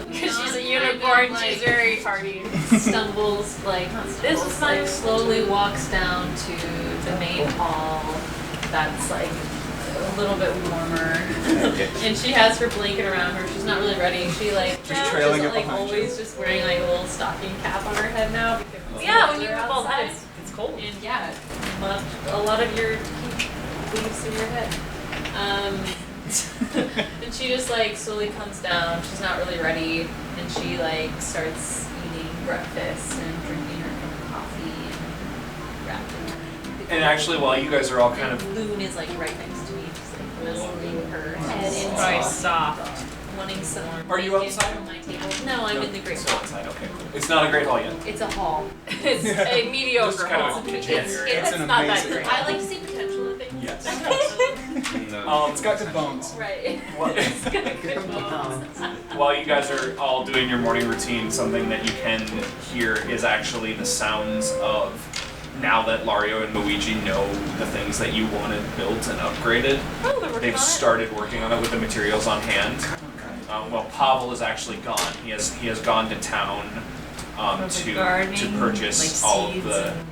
Because she's a unicorn, she's very hardy. Stumbles slowly walks down to the main hall. That's like a little bit warmer, and she has her blanket around her. She's not really ready. She trailing it like behind always just wearing like a little stocking cap on her head now because Yeah, when you have all that, it's cold. and yeah, a lot of your leaves in your head. And she just like slowly comes down. She's not really ready, and she like starts eating breakfast and drinking her cup of coffee and wrapped in. And actually, while you guys are all kind of... Loon is like right next to me, just like nuzzling her head in, Probably soft. wanting some more. Are you bacon outside? from my table. No, I'm in the great Still hall. outside, okay, cool. It's not a great hall yet. It's a hall. It's a mediocre Just kind of hall. a kitchen area. It's an not that amazing great. I like to see potential in things. Yes. It's got good bones. Right. While you guys are all doing your morning routine, something that you can hear is actually the sounds of, now that Lario and Luigi know the things that you wanted built and upgraded, Oh, they're working they've on it. started working on it with the materials on hand. Well, Pavel is actually gone. He has gone to town For the to gardening, purchase like all of seeds the... and-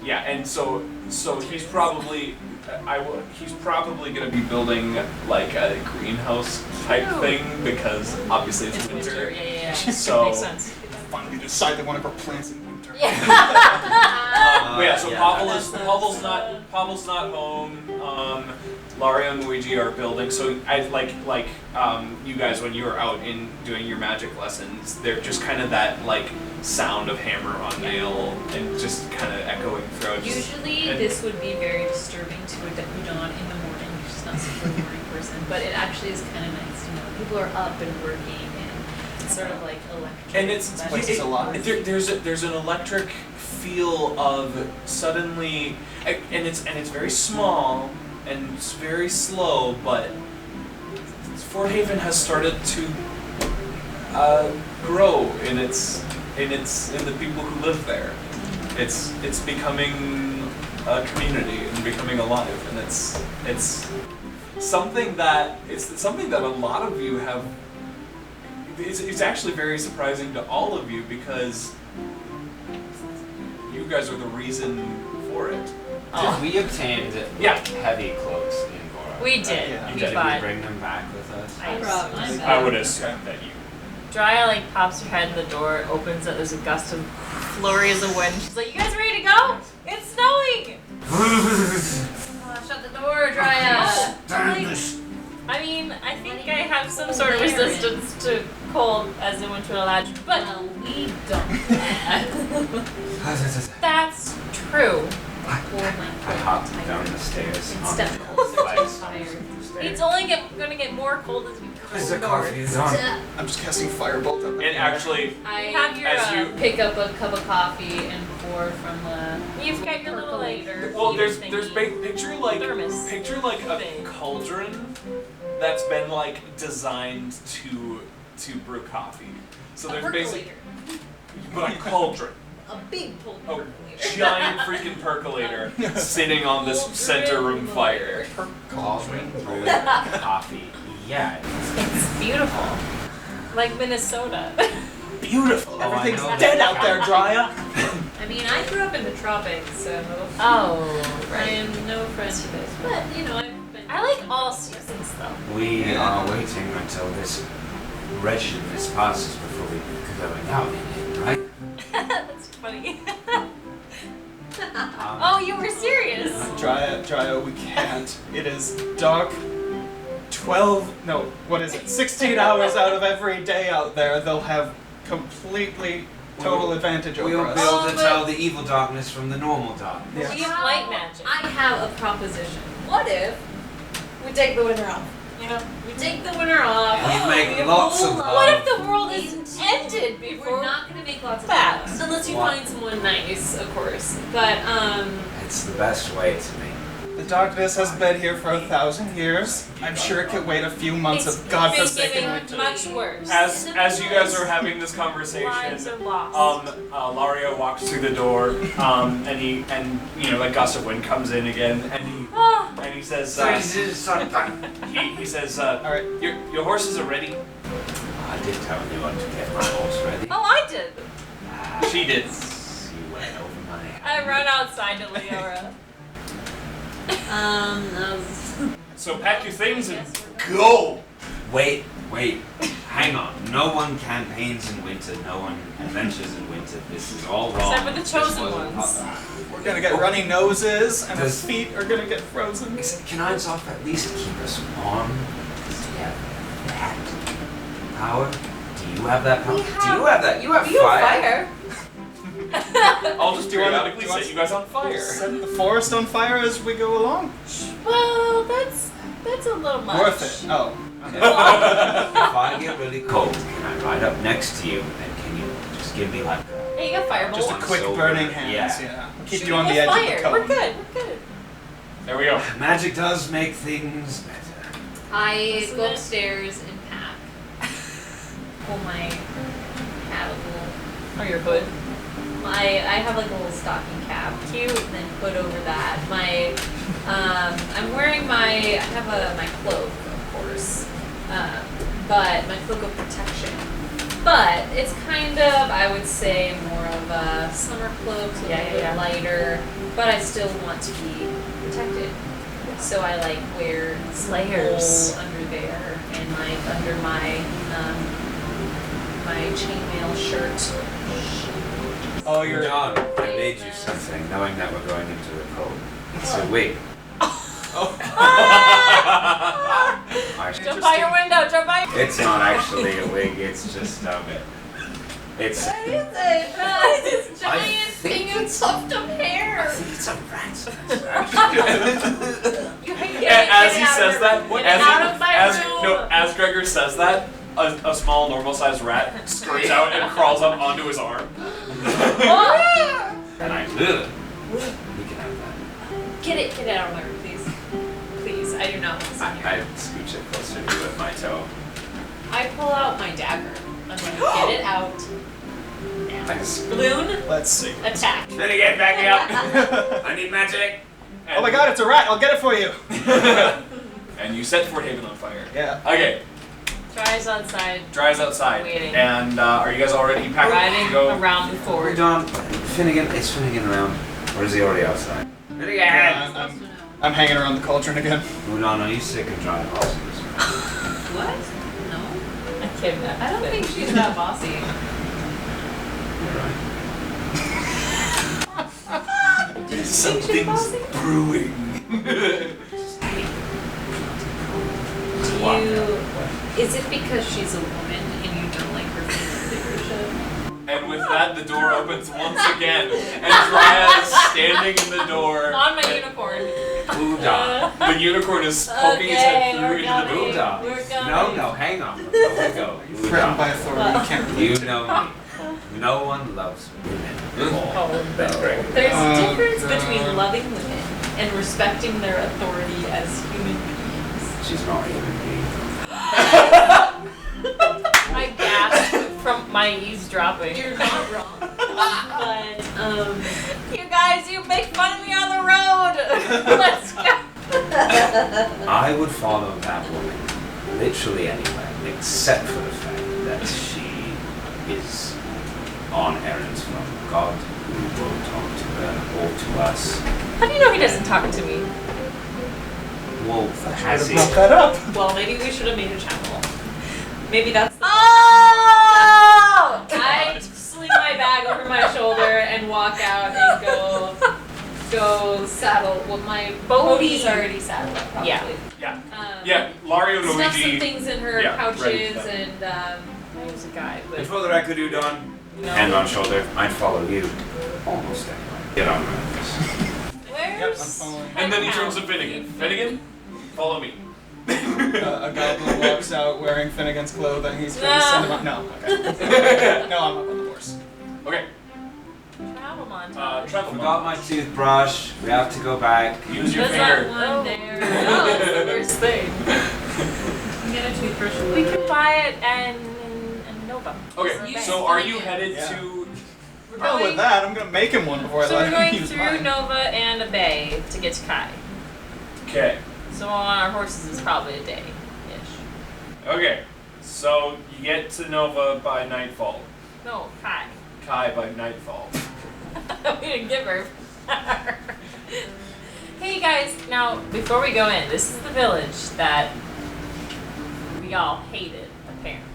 Yeah, and so he's probably he's probably gonna be building like a greenhouse type thing because obviously it's winter. Yeah. So Makes sense. Finally decide they want to grow plants in winter. But yeah, so Yeah, Pavel's not home. Lario and Luigi are building. So I you guys when you were out in doing your magic lessons, they're just kind of that like sound of hammer on nail and just kind of echoing throughout. Usually this would be very disturbing to a Udon in the morning. She's not such a morning person, but it actually is kind of nice to know people are up and working and it's sort of like electric. And it's place is alive. there's an electric feel of suddenly, and it's very small and it's very slow, but Fort Haven has started to grow in the people who live there. It's becoming a community and becoming alive, and it's something that a lot of you have. It's actually very surprising to all of you because you guys are the reason for it. Did we obtain heavy cloaks in Gora? We did. Yeah. We Did we bought. bring them back with us? I brought mine. I would assume that you. Drya like pops her head in the door, opens it, there's a gust of flurries of wind. She's like, "You guys ready to go? It's snowing!" Shut the door, Drya. I mean, I think I have some sort of resistance to cold as a winter lad, but Well, we don't. that's true. I hopped down the stairs. And on step the closer. spikes. It's only gonna get more cold as we go Is the north. coffee is on? I'm just casting firebolt up. And actually, I Have your, as you pick up a cup of coffee and pour from the You've got your little like. percolator. well, there's thingy. picture like Thermos. a Thing. cauldron that's been like designed to brew coffee. So A there's basically percolator. but a cauldron. A big pull A percolator. giant freaking percolator sitting on this center room fire. Cauldron brewed coffee. Yeah. It's beautiful. Like Minnesota. Beautiful. Oh, I Everything's know dead that. out there, Drya. I mean, I grew up in the tropics, so Oh, I am no friend to this. But, you know, I've been. I like all seasons though. We are waiting until this wretchedness passes before we going out in it, right? That's funny. Oh, you were serious. Drya, we can't. It is dark. 16 hours out of every day out there, they'll have completely total advantage over We'll us. be able to tell the evil darkness from the normal darkness. Yeah. We have light magic. I have a proposition. What if we take the winter off? You know, we take the winter off. We make have lots a of whole love. lot What if the world is ended before? We're not gonna make lots of that? love. Unless you What? find someone nice, of course. But, It's the best way to me. The darkness has been here for 1,000 years. I'm sure it could wait a few months It's of been godforsaken getting winter. much worse. As you guys are having this conversation, Lives are lost. Lario walks through the door, and like gust of wind comes in again, and he says, he says, All right. your horses are ready. I did tell you to get my horse ready. Oh, I did. She did. You went over my head. I run outside to Leora. So pack your things and go. Wait. Hang on. No one campaigns in winter. No one adventures in winter. This is all wrong. Except for the This chosen wasn't ones. We're gonna get runny noses, and our Does- feet are gonna get frozen. Can Einsoff at least keep us warm? Does he have that power? Do you have that power? Do you have that? You have fire. I'll just Do you want- periodically do you want- set you guys on fire. Set the forest on fire as we go along. Well, that's a little much. Worth it. Oh. If I get really cold, can I ride up next to you and can you just give me like Hey, you got firebolt. Just a quick Silver, burning hands, yeah. yeah. Keep Shoot you on with the edge fire. of the cone. We're good. There we go. magic does make things better. I Isn't go it? upstairs and pack. Pull my hat a little. Or your hood. I have like a little stocking cap. Cute. And then put over that. I'm wearing my cloak, of course. But my cloak of protection. But it's kind of, I would say, more of a summer cloak, so a little bit lighter. But I still want to be protected. So I like wear Layers. wool under there and like under my my chainmail shirt. Oh, you're. John, I made you something, knowing that we're going into the cold. It's a wig. Jump by your window. Jump by. It's not actually a wig. It's just it's. What is it? This I giant think thing of puffed up hair. I think it's a rat's nest. Actually. As he says that, as Gregor says that, a small normal-sized rat skirts out and crawls up onto his arm. And I will. We can have that. Get it out of there, please. Please, I do not want to see here. I scooch it closer to you with my toe. I pull out my dagger. I'm like, get it out. I just. Balloon, Let's see. attack. Then again, back me up. I need magic. Oh my god, it's a rat! I'll get it for you! And you set Fort Haven on fire. Yeah. Okay, Tries outside. dries outside. Waiting. And are you guys already packed? Riding Go. around the We're fort. done. Finnegan, is Finnegan around? Or is he already outside? Finnegan! Yeah, I'm hanging around the cauldron again. Udon, are you sick of driving horses? What? No. I kid that. I don't think she's that bossy. You're right. Something's brewing. Is it because she's a woman and you don't like her female leadership? And with that, the door opens once again, and Dryad is standing in the door. On my unicorn. Udon. The unicorn is poking his head through into the boot. Udon. We're coming. No, hang on. Before we go. Threatened by Udon. authority, you can't You know me. No one loves women more than Greg. There's a difference God. between loving women and respecting their authority as human beings. She's not a human being. I gasped from my eavesdropping. You're not wrong. But, You guys, you make fun of me on the road. Let's go. I would follow that woman literally anywhere, except for the fact that she is on errands from God, who will talk to her or to us. How do you know he doesn't talk to me? Well, has he? brought that up. well, maybe we should have made a channel. Maybe that's. Oh! I sling my bag over my shoulder and walk out and go saddle. Well, my Bodhi's already saddled up, probably. Yeah. Yeah. Yeah, Lario and Stuff some Luigi. things in her Yeah, ready pouches for that. and. He was a guy, but And for the record, Udon, Hand on shoulder. I'd follow you. Almost anyway. Get on with this. Yep, I'm following. And then he turns to Finnegan. Finnegan, follow me. A goblin walks out wearing Finnegan's clothing. He's going to send him on. No, okay. No, I'm up on the horse. Okay. Travel montage. Travel Forgot my toothbrush. We have to go back. Use your There's that finger. one there. Oh, it's the worst thing. I'm gonna toothbrush a We little can bit. buy it and Nova. Okay, You so are you headed Yeah. to... We're Hell with going, that, I'm going to make him one before so I we're let him going use through mine. Nova and a bay to get to Kai. Okay. So on our horses is probably a day-ish. Okay. So you get to Nova by nightfall. No, Kai. Kai by nightfall. We didn't give her. Hey guys, now before we go in, this is the village that we all hated, apparently.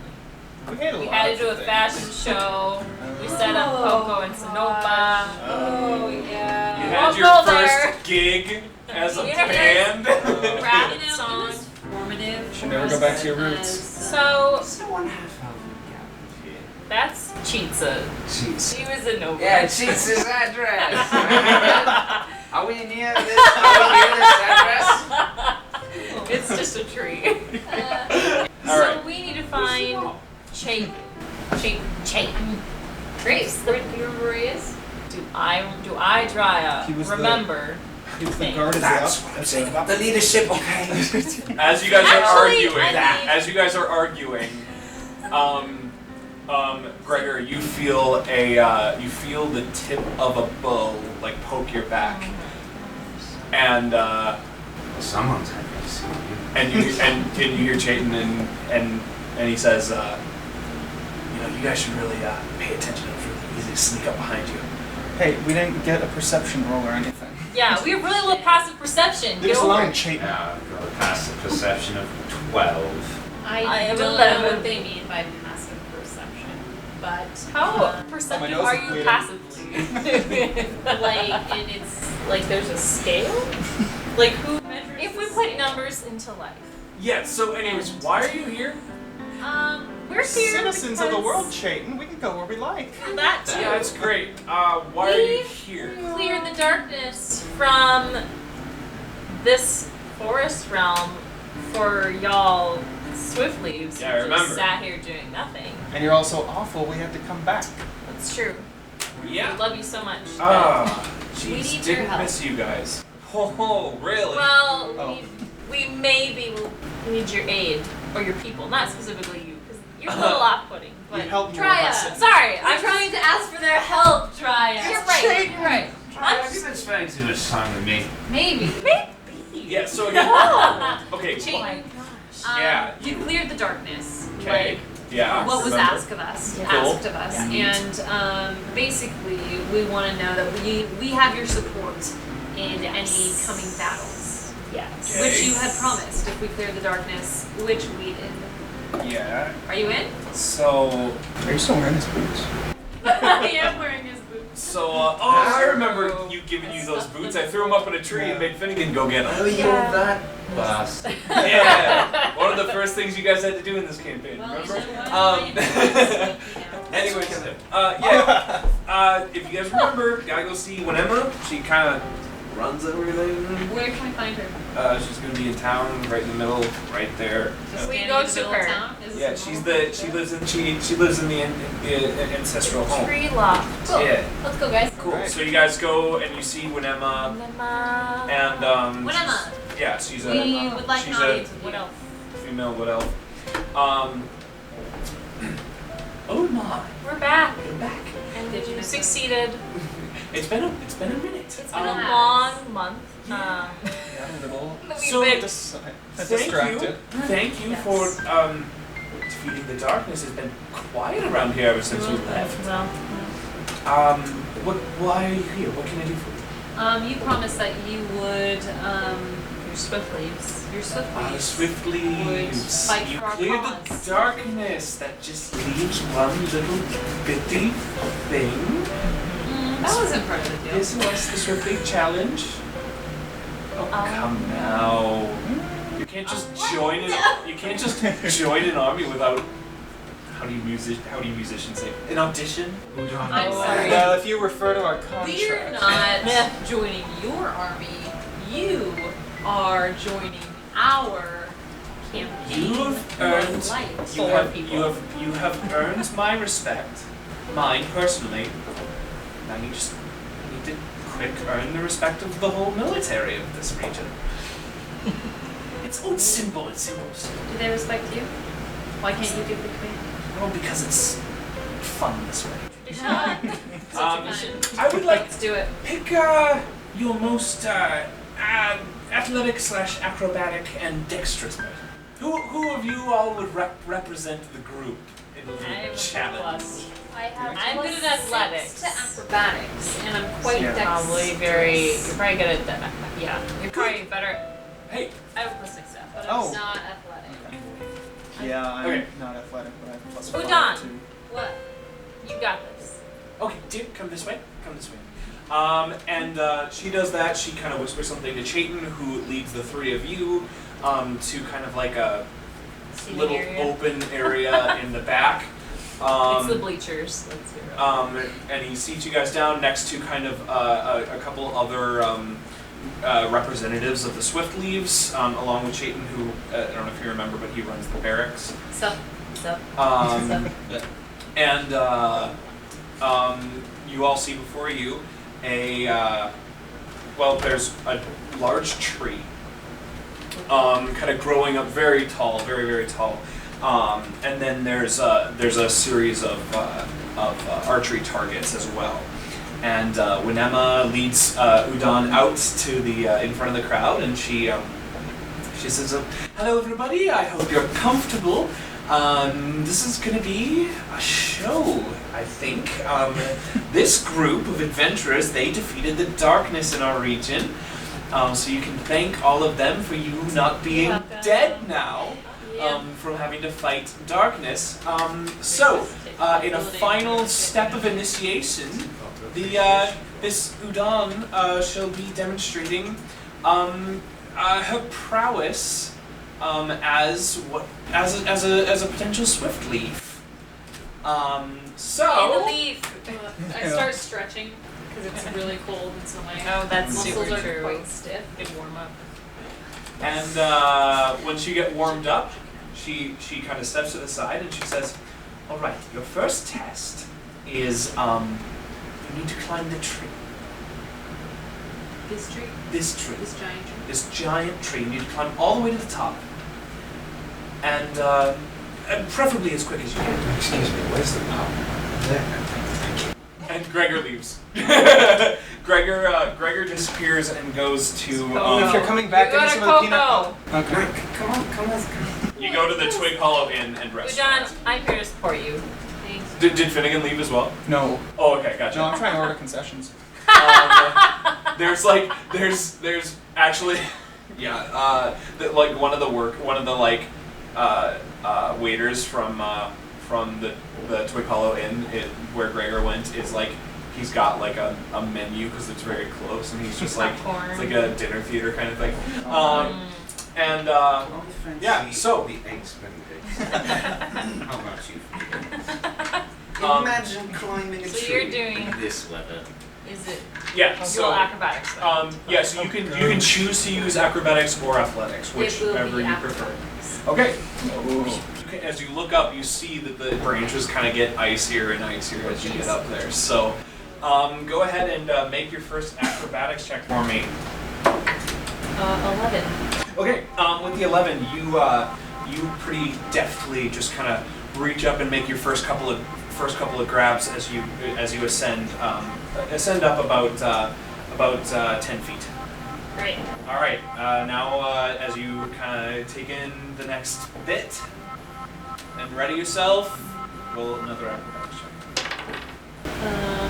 We hate a We lot had to of do a things. fashion show. We set up Coco and Sonoma. Oh yeah. You Won't had your go first there. gig as a Yeah. band. Rap You know, song. it was formative. Should never go back to your roots. So So one half elven that's Cheetza. Cheats. She was a Nova. Yeah, Cheats' address. Are we near this? Address? It's just a tree. So Alright. we need to find Chayton. Chayton. Grace, where do you remember where he is? Do I Drya He was the- remember? He was the Thing. guard of That's the what I'm saying about the leadership, okay? As you guys are Actually, arguing, Gregor, you feel the tip of a bow like poke your back, and Someone's happy to see you. and you hear Chayton and he says, you guys should really pay attention. It's really easy to sneak up behind you. Hey, we didn't get a perception roll or anything. Yeah, we have really low passive perception. Leave us Get over alone, it. Chayton. Yeah, got a passive perception of 12. I I have don't 11. know what they mean by passive perception, but How perceptive nose are is you bleeding. passively? like, and it's like there's a scale. Like who measures? If we the put scale? numbers into life. Yeah. So, anyways, why are you here? We're here Citizens of the because world, Chayton. We can go where we like. that too. Yeah, that's great. Why are you here? Clear the darkness from this forest realm for y'all swift leaves Yeah, I who just remember. sat here doing nothing. And you're all so awful, we had to come back. That's true. Yeah. We love you so much. Jeez, We need your didn't help. miss you guys. Oh, really? Well, Oh. we maybe will need your aid or your people, not specifically you, because you're a little off-putting. But You helped me try with my it. sin. Sorry, I'm trying to ask for their help, Drya. You're right. You're right. Have you been spending too much time with me? Maybe. Yeah. So again. Okay. Oh my gosh. Yeah. You cleared the darkness. Okay. Like, Yeah. what was remember. asked of us? Yeah. Cool. Asked of us, And basically, we want to know that we have your support in any coming battles, Yes. Okay. which you had promised if we clear the darkness, which we did. Yeah. Are you in? So. Are you still wearing his boots? I am wearing his boots. So. I remember you giving you those boots. I threw them up in a tree and made Finnegan go get them. you're that bastard. Yeah. One of the first things you guys had to do in this campaign. Well, Remember? you know what? Anyways, yeah. If you guys remember, gotta go see Winema. She kind of runs everything. Where can I find her? She's gonna be in town, right in the middle, right there. Just We standing go in the to middle of her. town? Is Yeah, it she lives in the ancestral home. Tree loft. Cool. Yeah, Let's go, guys. cool. Right. So you guys go and you see Winema, and Winema. yeah, she's a We would like an she's a audience with you. What else? female wood elf. Oh my, We're back. you're back. And Did you you miss succeeded. It's been a minute. It's been a Yes. long month. Yeah, a little We've So- been distracted. Thank you Yes. for defeating the darkness. It's been quiet around here ever since you left. Well, Why are you here? What can I do for you? You promised that you would, your swift leaves. your swift leaves. Swiftly, would fight you for our clear cause. the darkness that just leaves one little bitty thing. That wasn't part of the deal. This was the Swiftly challenge. Oh, come now. You can't just join an army without how do you musicians say? An audition? I'm sorry. Well, if you refer to our contract. We're not joining your army. You are joining our campaign. You have earned. You have earned my respect, mine personally. Now you just need to quick earn the respect of the whole military of this region. It's simple. It's simple. Do they respect you? Why can't you give the command? Well, because it's fun this way. Such I would like Let's do it. pick your most athletic / acrobatic and dexterous person. Who of you all would represent the group in the challenge? I'm good at athletics. To acrobatics, and I'm quite You're probably dexterous. you're probably good at that. Yeah, you're probably better. Hey, I have a +6 F, but Oh. I'm not athletic. Yeah, I'm Okay. not athletic, but I have a +5 Udon. too. What? You got this. okay, dear, come this way. Come this way. And she does that. She kind of whispers something to Chayton, who leads the three of you to kind of like a Seating little area. open area in the back. It's the bleachers. Let's be real. And he seats you guys down next to kind of a couple other representatives of the Swift Leaves, along with Chayton, who I don't know if you remember, but he runs the barracks. So. And you all see before you there's a large tree, kind of growing up very tall, very, very tall. And then there's a series of archery targets as well. And when Emma leads Udon out to the in front of the crowd, and she says, "Hello, everybody. I hope you're comfortable. This is going to be a show, I think. This group of adventurers, they defeated the darkness in our region. So you can thank all of them for you not being dead now, from having to fight darkness. In a final step of initiation, this Udon shall be demonstrating her prowess as a potential swift leaf. In So a leaf. I start stretching because it's really cold in some way. Oh, that's Muscles super are true. quite stiff. Good warm up. and once you get warmed up, she kind of steps to the side and she says, "All right, your first test is you need to climb the tree. This tree. This tree. This giant tree. This giant tree. You need to climb all the way to the top, and preferably as quick as you can." Excuse me, where's the pub? There. Thank you. And Gregor leaves. Gregor disappears and goes to. If you're coming back, You give me go some to of the peanut. Coco. Okay. Come on. You go to the Twig Hollow Inn and restaurant. Udon, I'm here to support you. Thanks. Did Finnegan leave as well? No. Oh, okay, gotcha. No, I'm trying to order concessions. There's actually, yeah, one of the waiters from the Twig Hollow Inn where Gregor went is like, he's got like a menu because it's very close, and he's just like, Popcorn. it's like a dinner theater kind of thing. And yeah, so The eggs Benedicts. How about you? Imagine climbing a So tree you're doing- in this weather. Is it yeah, dual so acrobatics then? yeah, so you can choose to use acrobatics or athletics, It will whichever be you after. prefer. Okay. As you look up, you see that the branches kind of get icier and icier as you get up there. So, go ahead and make your first acrobatics check for me. 11. Okay. With the 11, you pretty deftly just kind of reach up and make your first couple of grabs as you ascend up about 10 feet. Great. All right. Now, as you kind of take in the next bit and ready yourself, roll another acrobatics check.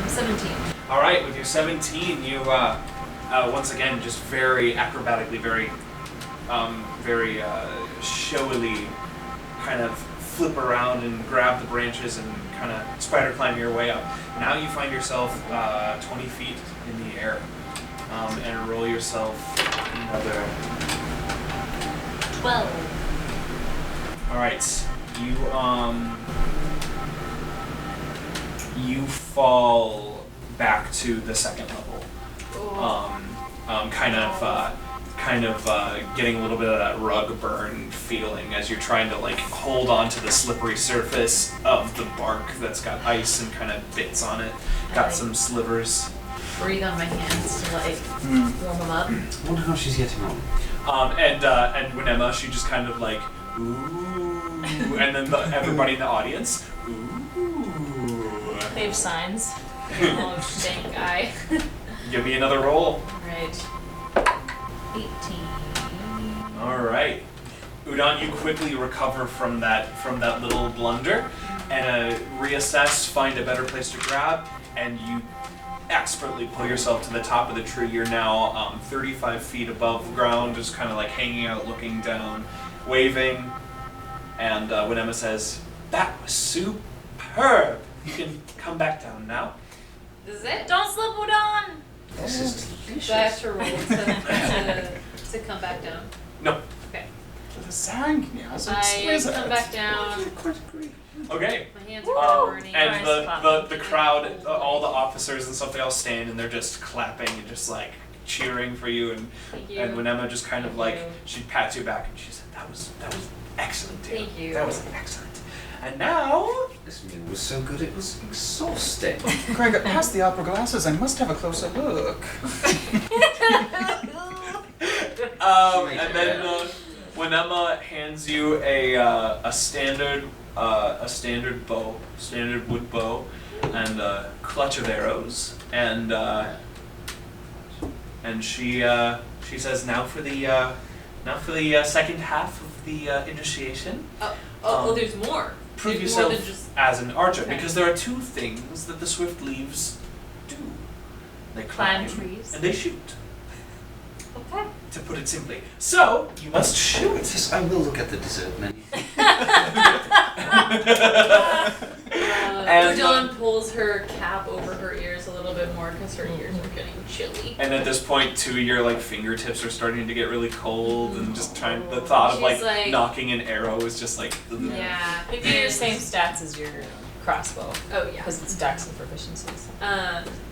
17. All right. With your 17, you once again just very acrobatically, very showily, kind of flip around and grab the branches and kind of spider climb your way up. Now you find yourself 20 feet in the air. And roll yourself another. 12. All right. You fall back to the second level. Kind of getting a little bit of that rug burn feeling as you're trying to like hold on to the slippery surface of the bark that's got ice and kind of bits on it. Got some slivers. Breathe on my hands to like warm them up. I wonder how she's getting on. And Winema, she just kind of like, ooh, and then everybody in the audience, ooh. They have signs. Oh, thank guy. Give me another roll. Right. 18. All right, Udon, you quickly recover from that little blunder, and reassess, find a better place to grab, and you expertly pull yourself to the top of the tree. You're now 35 feet above ground, just kind of like hanging out, looking down, waving. And Winema says, "That was superb. You can come back down now." This is it? Don't slip, Udon! This is delicious. Do I have to roll to come back down? No. Okay. Lasagna. I come back down. Okay. My hands are kind of burning. And the crowd, all the officers and stuff, they all stand and they're just clapping and just like cheering for you. And Thank you. and Winema just kind of Thank like, you. she pats you back and she said, that was excellent, dear. Thank you. That was excellent. And now, This meal was so good it was exhausting. Greg, pass the opera glasses. I must have a closer look. and then Winema hands you a standard wood bow, and a clutch of arrows, and she says, now for the second half of the initiation. There's more. Prove There's more yourself than just... as an archer, Okay. because there are two things that the swift leaves do. They Climb climb trees. and they shoot. Okay. To put it simply. So, you must shoot. Yes, I will look at the dessert menu. Udon pulls her cap over her ears a little bit more because her ears are getting chilly. And at this point, too, your like fingertips are starting to get really cold, and just trying. The thought of She's like like- knocking an arrow is just like. Yeah. Maybe your same stats as your crossbow. Oh yeah. Because it's dex and proficiencies.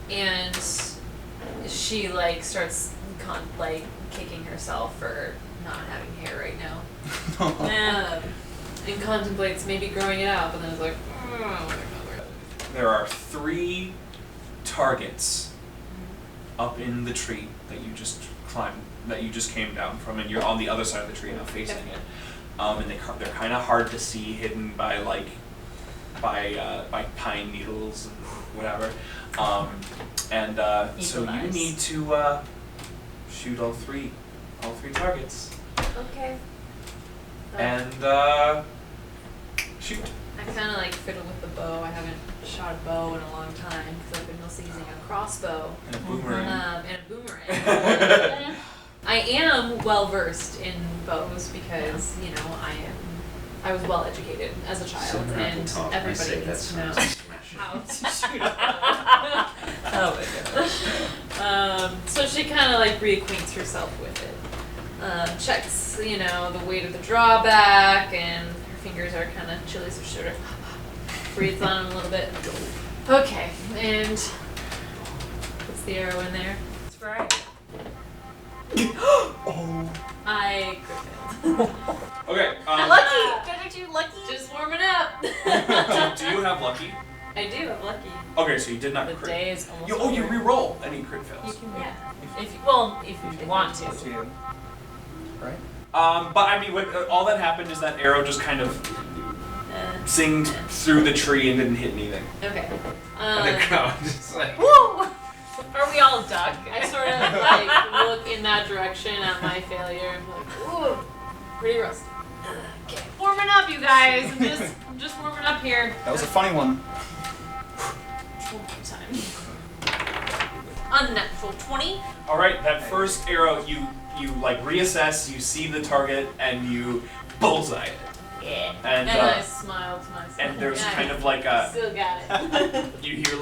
And she like starts kicking herself for not having hair right now. And contemplates maybe growing it out, but then it's like, There are 3 targets up in the tree that you just climbed, that you just came down from, and you're on the other side of the tree now, facing it. And they're kind of hard to see, hidden by by pine needles and whatever. So you eyes. need to shoot all three targets. okay. And shoot. I kind of like fiddle with the bow. I haven't shot a bow in a long time because I've been mostly using a crossbow And a boomerang. and a boomerang. I am well versed in bows because I was well educated as a child, and everybody needs to know how to shoot a bow. Oh my gosh. So she kind of like reacquaints herself with it. Checks, the weight of the drawback, and her fingers are kind of chilly, so she sort of breathes on them a little bit. Okay, and puts the arrow in there. It's right. I crit failed. Okay. Lucky! Didn't you lucky? Just warming up. Do you have lucky? I do have lucky. Okay, so you did not The crit. day is almost You over. re-roll any crit fails. You can, Yeah. if you want to. Right? But I mean, all that happened is that arrow just kind of zinged through the tree and didn't hit anything. Okay. And the crowd just like, Woo! Are we all duck? I sort of look in that direction at my failure and be like, ooh, pretty rusty. Okay. Warming up, you guys. I'm just warming up here. That was a funny one. One more time. Unnatural 20. All right, that first arrow, you like reassess, you see the target, and you bullseye it. Yeah. And I smile to myself. and there's Yeah, kind of like a still got it. you hear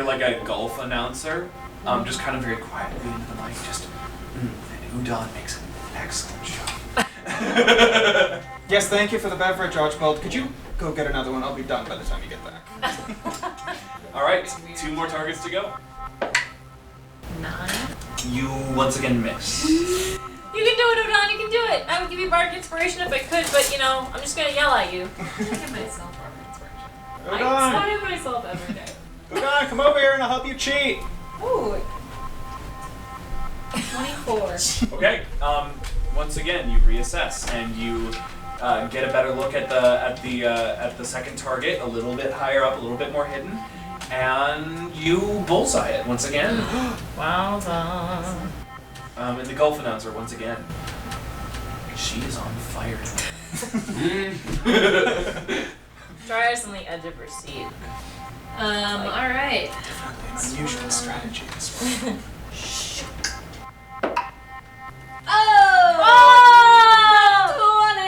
like a golf announcer, just kind of very quietly into the mic, just Udon makes an excellent shot. Yes, thank you for the beverage, Archibald. Could you go get another one? I'll be done by the time you get back. All right, 2 more targets to go. 9. You once again miss. You can do it, Udon. You can do it. I would give you bardic inspiration if I could, but you know, I'm just gonna yell at you. I give myself bardic inspiration. I Udon! inspire myself every day. Udon, come over here and I'll help you cheat! Ooh. 24. Okay. Once again, you reassess and you get a better look at the second target, a little bit higher up, a little bit more hidden, and you bullseye it once again. Well done. And the golf announcer once again. She is on fire. Dryer's on the edge of her seat. Alright. Unusual strategy. Oh! 20!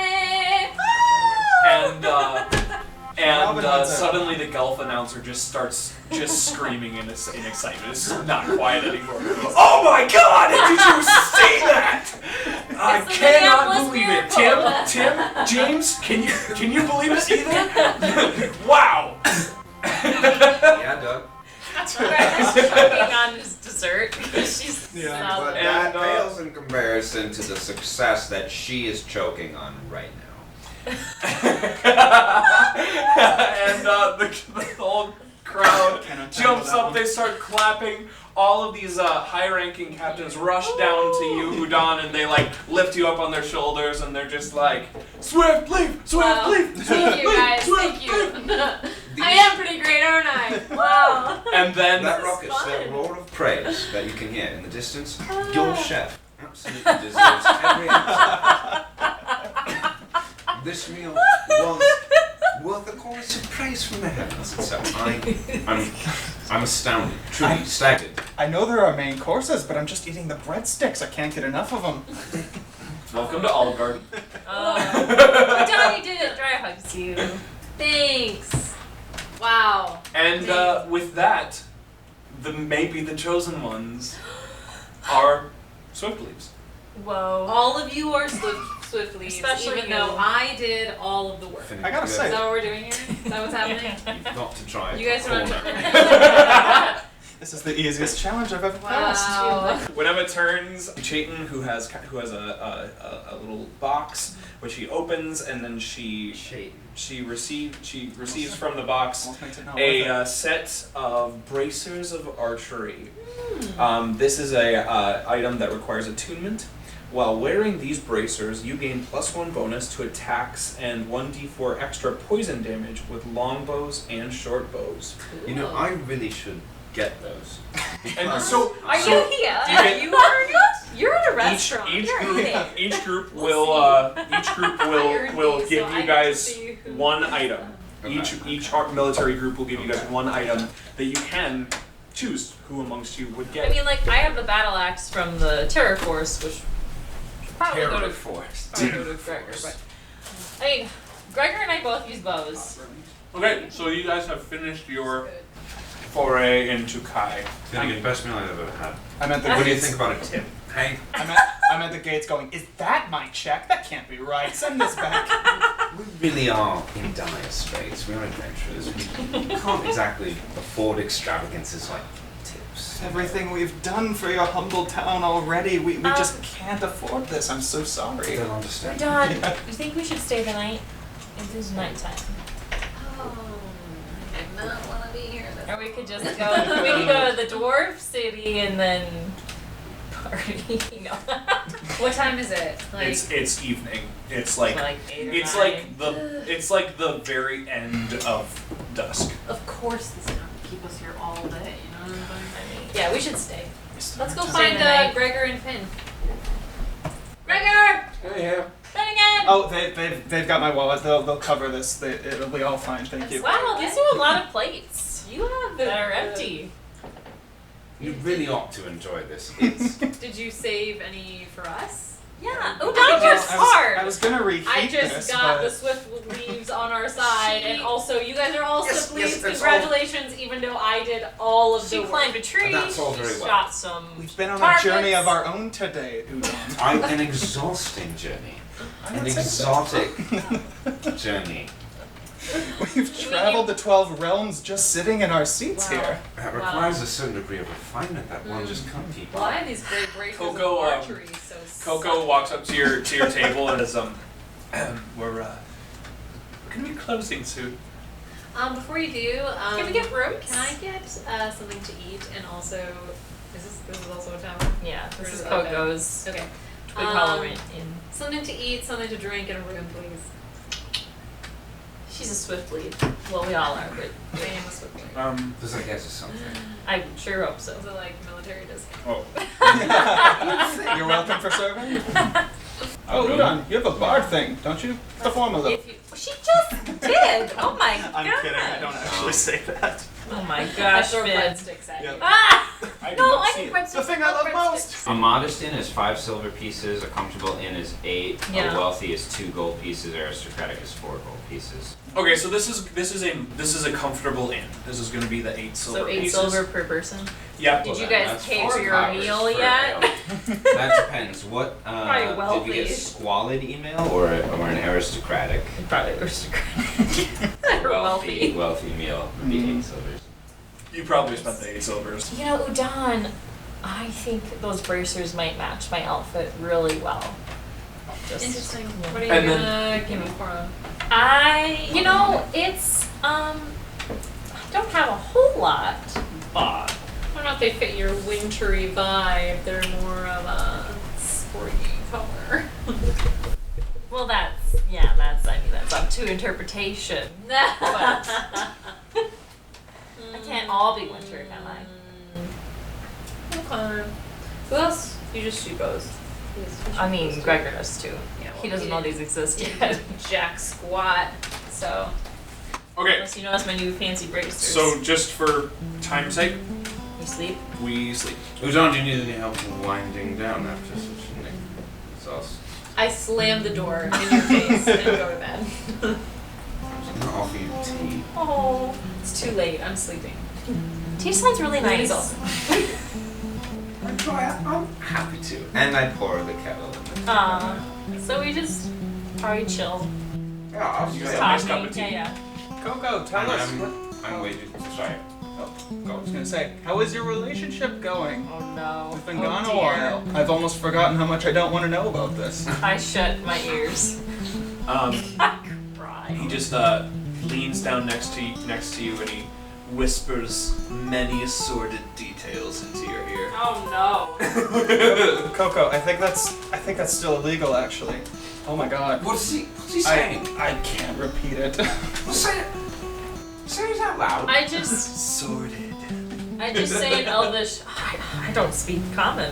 And suddenly the golf announcer just starts screaming in excitement. It's not quiet anymore. Oh my God! Did you see that? I It's the cannot Minneapolis believe it. Miracle. Tim, James, can you believe it either? Wow. Yeah, Doug. Dryer's choking on his dessert because she's Yeah. so But that pales in comparison to the success that she is choking on right now. And the whole crowd Cannot jumps handle that up, they start clapping. All of these high-ranking captains rush down to you, Udon, and they like lift you up on their shoulders, and they're just like, "Swift leap, swift leap, Thank swift you leap, guys, swift thank you. leap." I am pretty great, aren't I? Wow. And then That rocket, that roar of praise that you can hear in the distance, your chef absolutely deserves every ounce. This meal was worth a chorus of praise from the heavens. So I'm astounded, truly staggered. I know there are main courses, but I'm just eating the breadsticks. I can't get enough of them. welcome to Olive Garden. Udon, you did it. Dryer hugs you. Thanks. Wow. And with that, maybe the chosen ones are swift leaps. Whoa. All of you are swift leaves, Especially even you. though I did all of the work. I gotta Is say, that what we're doing here? Is that what's happening? You've got to try it. You guys don't Corner. this is the easiest challenge I've ever passed. Wow. When Emma turns, Chayton, who has a little box, which he opens, and then she receives from the box Almost makes it not worth it. a set of bracers of archery. This is a item that requires attunement. While wearing these bracers, you gain +1 bonus to attacks and 1d4 extra poison damage with longbows and short bows. You know, I really should get those. And so, Are so you here? you get- You're at a restaurant. Each You're group, eating. each group We'll will see. give So I you get guys to see who- one item. Okay. Each military group will give you guys one item that you can choose who amongst you would get. I mean, like, I have the battle axe from the Terror Force, which should probably go to Force. Gregor, but I mean, Gregor and I both use bows. Okay, so you guys have finished your foray into Kai. Feeling the best meal I've ever had. I'm at the What do you gates. think about a tip? Hey, I'm at the gates going, is that my check? That can't be right. Send this back. we really are in dire straits. We are adventurers. We can't exactly afford extravagances like tips. Everything we've done for your humble town already, we just can't afford this. I'm so I sorry. don't understand. Udon, you think we should stay the night? It is nighttime. Oh, I did not want to be here. Or we could just go. We could go to the dwarf city and then party. You know. What time is it? Like, It's evening. It's like 8 or it's 9. like the very end of dusk. of course this is not to keep us here all day, you know what I'm saying? Yeah, we should stay. Let's go Stay find the night. Gregor and Finn. Gregor! Yeah. Then again. Oh, they've got my wallet. They'll cover this. It'll be all fine. Thank you. Wow, these are a lot of plates You have the. that are empty. You really ought to enjoy this. It's Did you save any for us? Yeah, Udon Udon just was hard. I was gonna reheat I just this, got but the swift leaves on our side, and also you guys are all Yes, swift yes, leaves. that's Congratulations, even though I did all of She the work. climbed a tree. That's all very She well. shot some. we've been on targets. a journey of our own today, Udon. An exhausting journey. I An would say so. exotic journey. We've traveled the 12 realms just sitting in our seats Wow. here. That requires a certain degree of refinement that one just can't keep Well, I up. have these great braces Coco, of archery, so Coco walks up to your table and is we're gonna be closing soon. Before you do, Can we get rooms? Can I get something to eat and also this is also a tavern? Yeah, this is Okay. Coco's Okay. Twig Hollow Inn. Something to eat, something to drink, and a room, please. She's a swift lead. Well, we all are, but I am a swift lead. Does that get you something? I sure hope so. So like military discount. Oh. You're welcome for serving. Oh, Udon, you have a bard thing, don't you? Perform a little. If you, she just did. Oh my god. I'm kidding, I don't actually say that. Oh my I gosh, throw Finn. breadsticks at you. Ah! I do No, not I see need it. breadsticks. The thing I love most. A modest inn is 5 silver pieces, a comfortable inn is 8, Yeah. a wealthy is 2 gold pieces, aristocratic is 4 gold pieces. Okay, so this is a comfortable inn. This is gonna be the 8 silver So 8 pieces. silver per person. Yep. Did you then guys that's pay 4 for your powers meal for yet? ale. That depends. What Probably did you wealthy. get? Squalid email or an aristocratic? Probably aristocratic. Or wealthy. Wealthy meal would be 8 silvers. You probably spent the 8 silvers. You know, Udon, I think those bracers might match my outfit really well. Just, Interesting. yeah. What are you And gonna give me for them? It's, I don't have a whole lot, but I don't know if they fit your wintry vibe. They're more of a sporty color. well, that's up to interpretation. But I can't all be winter, can I? Okay. Who else? You just do both. I mean, Gregor does too. Yeah, He doesn't know these exist yet. Jack squat. So. Okay, Unless you notice my new fancy bracers. so just for time's sake, You sleep? we sleep. Udon, do you need any help winding down after such an exhaust? I slam the door in your face and go to bed. I'm gonna offer you tea. Oh, it's too late. I'm sleeping. Tea sounds really Ladies nice. also. I'm happy to. And I pour the kettle in the So we just probably chill. Yeah, You guys have a nice cup of tea. Yeah. Coco, tell us. I'm waiting. Sorry. I was gonna say, how is your relationship going? Oh no. We've been Oh, gone a dear. while. I've almost forgotten how much I don't want to know about this. I shut my ears. He just leans down next to you and he whispers many sordid details into your ear. Oh no. Coco, I think that's still illegal, actually. Oh my God. What's he saying? I can't repeat it. Say it. Say it out loud. I just Sordid. say in Elvish. I don't speak common.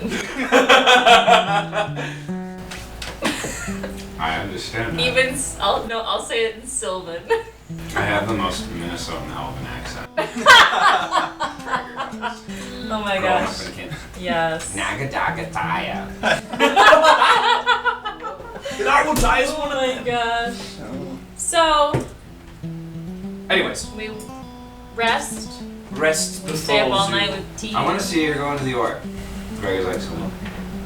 I understand that. Even I'll say it in Sylvan. I have the most Minnesotan elven accent. Oh my Growing up gosh. in Canada. Yes. Nagadagataya. And I will die as Oh one of my them. gosh. So Anyways, we rest. rest Stay up all befalls night you. with tea. I want to see you going to the orc. Gregor's like, so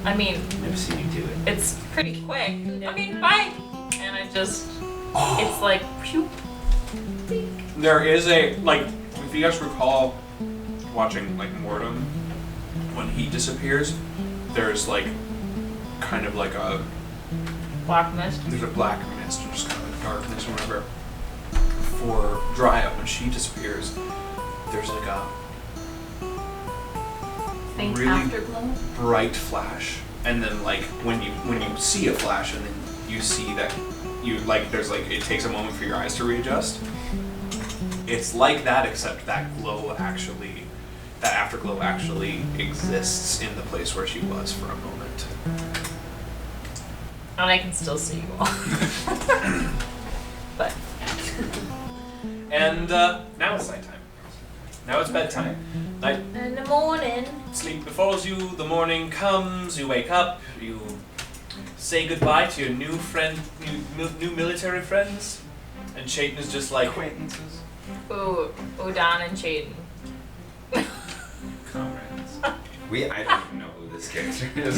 I mean, never seen you do it. it's pretty quick. Okay, bye. And I just, it's like, phew. There is a, like, if you guys recall watching, like, Mortem, when he disappears, there's, like, kind of like a, Black mist. there's a black mist, or just kind of a darkness or whatever. For Dryad, when she disappears, there's like a Faint really afterglow. bright flash, and then like when you see a flash, and then you see that you like there's like it takes a moment for your eyes to readjust. It's like that, except that afterglow actually exists in the place where she was for a moment. And I can still see you all. But And now it's nighttime. Now it's bedtime. Night. in the morning. Sleep befalls you, the morning comes, you wake up, you say goodbye to your new friend, new military friends, and Chayton is just like Acquaintances. Ooh, Udon and Chaden. comrades. I don't even know who this character is.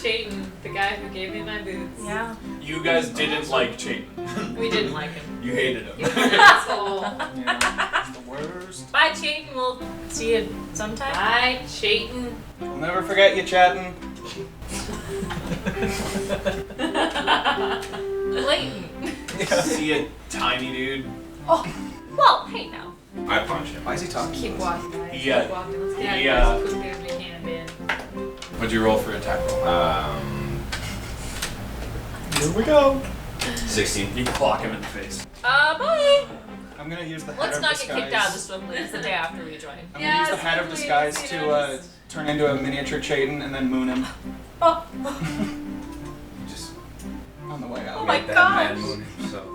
Chaden, the guy who gave me my boots. Yeah. You guys didn't like Chayton. We didn't like him. You hated He was him. an asshole. Yeah, it's the worst. Bye, Chaden. We'll see you sometime. Bye, Chaden. I'll never forget you, chatting. Clayton. See a tiny dude. Oh, well, hey now. I punch him. Why is he talking? Keep walking, guys. Yeah. Keep walking. Let's get out of Yeah. here as quickly as we can, man. What'd you roll for attack roll? Here we go. 16. You clock him in the face. Bye. I'm gonna use the head Let's of not disguise. get kicked out of the swiftly. It's the day after we join. I'm gonna use the head of disguise to turn into a miniature Chayton and then moon him Just on the way out. Oh my made that gosh. man moon himself.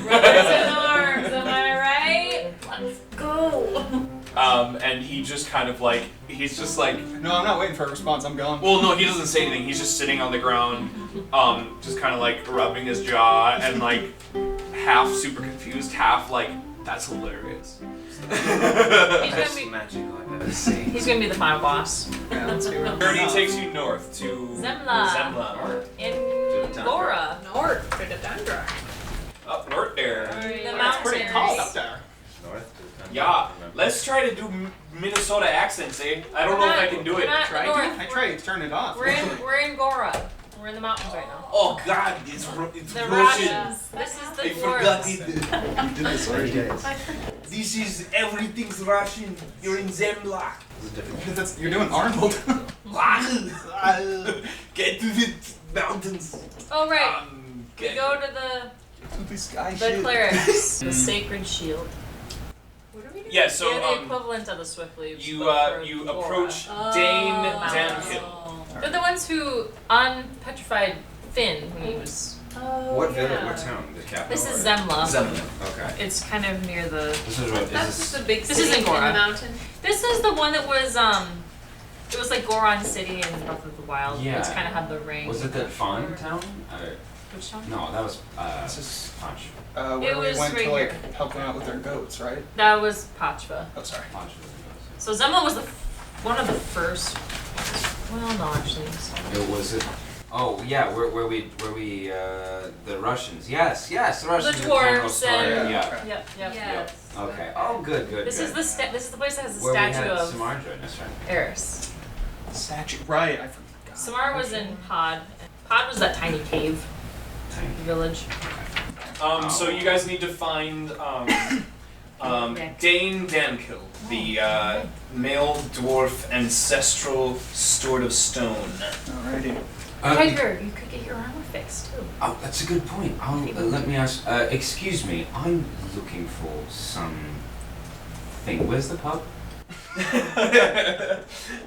Brothers in arms, am I right? Let's go. And he just kind of like, he's just like, No, I'm not waiting for a response. I'm gone. well, no, he doesn't say anything. He's just sitting on the ground, just kind of like rubbing his jaw and like half super confused, half like, that's hilarious. He's Best gonna be. magic I've ever seen. He's gonna be the final boss. Yeah, let's do it. Journey takes you north to Zemla. Zemla. In Tundra. Gora. North to the Tundra. Up north there. The It's mountains. pretty cold up there. North to the country. Yeah, let's try to do Minnesota accents, eh? I don't know if I can do We're it. not Try north. to. I tried to turn it off. We're in Gora. We're in the mountains right now. Oh God, it's The Russian. Russians. This is the I forgot dwarves. it. You did this already. This is everything's Russian. You're in Zemla. You're doing Arnold. Get to the mountains. Oh right. We Get- go to the Sky clerics. The sacred shield. What are we doing? Yeah, so They're the equivalent of the Swiftleaves. you but for you Gora. approach Oh. Dane Dankill. They're the ones who unpetrified Finn when he was. What village? What town? The capital? This is or- Zemla. Zemla. Okay. It's kind of near the. This is what. That's Is just this? a big This city isn't in Gora. the mountain. This is the one that was It was like Goron City and Breath of the Wild. Yeah. It's kind of had the ring. Was it the Fawn town? Which town? No, that was This is Punch. where It we was went right to like here. help them out with their goats, right? That was Pachva. Oh, sorry. Punch was So Zemla was one of the first. Well, no, actually. it. Was it? Oh yeah, where we the Russians. Yes, the Russians. The general dwarves store, and- yeah. Yep. Yes. Okay. Oh, good. This good. is this is the place that has a where we statue had of Samar join us, right? Eris. Statue. Right, I forgot. Samar was in Pod. Pod was that tiny cave Thank you. village. So you guys need to find Dane Dankill, the male dwarf ancestral steward of stone. Alrighty. Tiger, you could get your armor fixed too. Oh, that's a good point. Let me ask. Excuse me. I'm looking for something. Where's the pub? Wait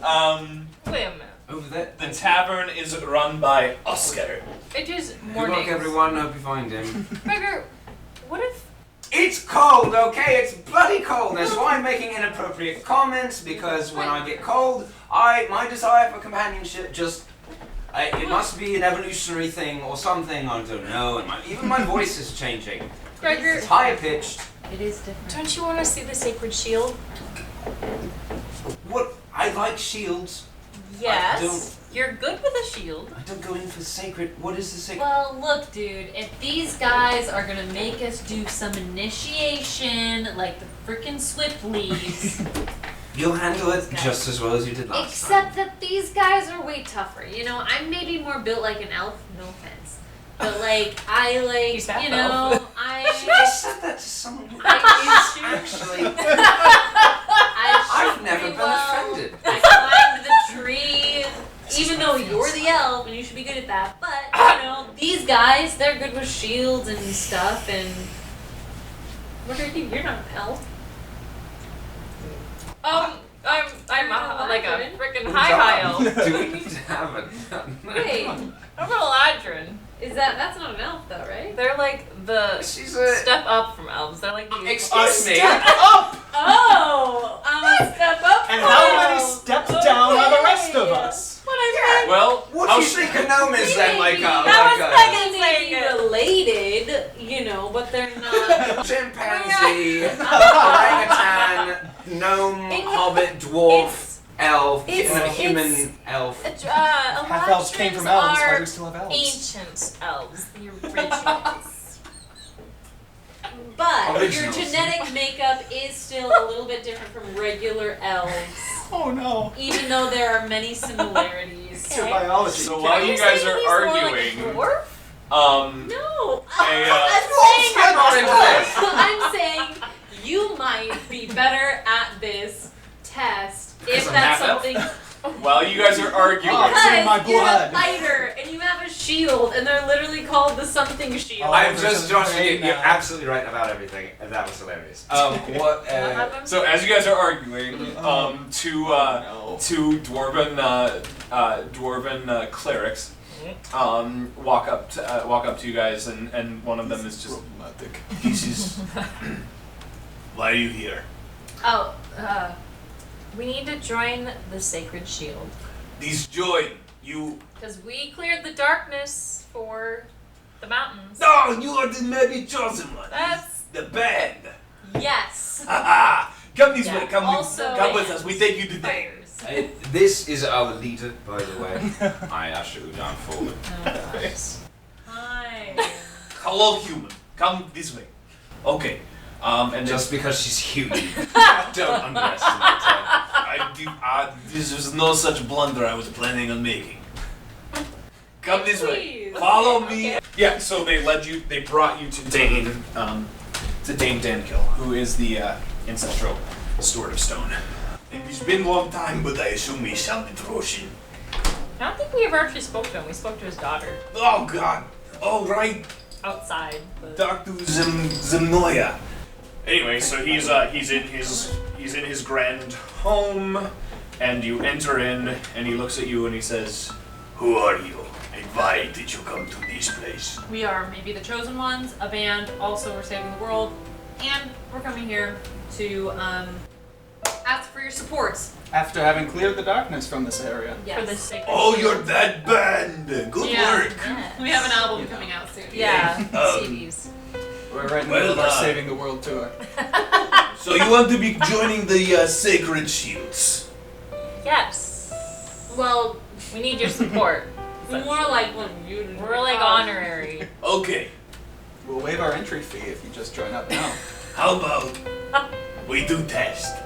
a minute. Over there. The tavern is run by Oscar. It is Good morning. luck, everyone. Hope you find him. Tiger, what if? It's cold, okay? It's bloody cold. That's why I'm making inappropriate comments, because when I get cold, my desire for companionship just... it must be an evolutionary thing or something, I don't know. And even my voice is changing. Gregor, It's higher pitched. It is different. don't you want to see the sacred shield? What? I like shields. Yes. You're good with a shield. I don't go in for sacred. What is the sacred? Well, look, dude, if these guys are gonna make us do some initiation, like the frickin' Swiftleaves, You'll handle it just as well as you did last except that these guys are way tougher. You know, I'm maybe more built like an elf, no offense. But like, I like, He's half you know, time. Should I said that to someone who is actually... I've never been offended. I climbed the tree, even though you're the elf and you should be good at that. But you know, these guys, they're good with shields and stuff. And what are you? You're not an elf. I'm like a Eladrin? freaking high elf. Do we need to have a... Wait, I'm an Eladrin. that's not an elf though, right? They're like the She's a... step up from elves. They're like the Excuse me. Oh, I'm a step up. And how many steps down are the rest of us? What I Well, What's she gnome is then like a That was They may be related, you know, but they're not. chimpanzee, orangutan, gnome, hobbit, dwarf, elf, human elf. Half elves came from elves. Why do we still have elves? Ancient elves, the originals. But your Originals. genetic makeup is still a little bit different from regular elves, Oh no. even though there are many similarities. It's your biology. so while you guys are arguing, Dwarf? No. Dwarfs I'm saying you might be better at this test if I'm that's half elf? something. while you guys are arguing, Oh, it's in my Because you're a blood. fighter and you have a shield, and they're literally called the something shield. Oh, I'm there's just some Josh. great You're now. absolutely right about everything, and that was hilarious. What? happened? so as you guys are arguing, two No. dwarven clerics walk up to you guys, and one of them is just Problematic. this is why are you here? Oh, we need to join the Sacred Shield. This join you. Because we cleared the darkness for the mountains. No, you are the maybe chosen one. That's- the band. Yes. Come this Yeah, way. Come also with us. We take you to Dane. Fighters. This is our leader, by the way. I usher Udan forward. Hi. Hello, human. Come this way. Okay. And Just because she's human, don't underestimate her. this was no such blunder I was planning on making. Come this way. Please. Follow me. Yeah. So they brought you to Dane, Dankill, who is the ancestral steward of stone. It's been a long time, but I assume he sounded Roshin. I don't think we ever actually spoke to him. We spoke to his daughter Oh God. All right. outside. But Dr. Zemnoya. Anyway, so he's in his grand home, and you enter in, and he looks at you and he says, "Who are you? And why did you come to this place?" we are maybe the chosen ones, a band. Also, we're saving the world, and we're coming here to Ask for your support. After having cleared the darkness from this area. Yes. for the sacred. Oh, Shield. you're that band. Good Yeah. work. We have an album coming out soon. Yeah, Um, CDs. We're right in the Well middle of our done. Saving the World tour. So you want to be joining the Sacred Shields? Yes. Well, We need your support. more like when you. We're like honorary. Okay. We'll waive our entry fee if you just join up now. How about we do test?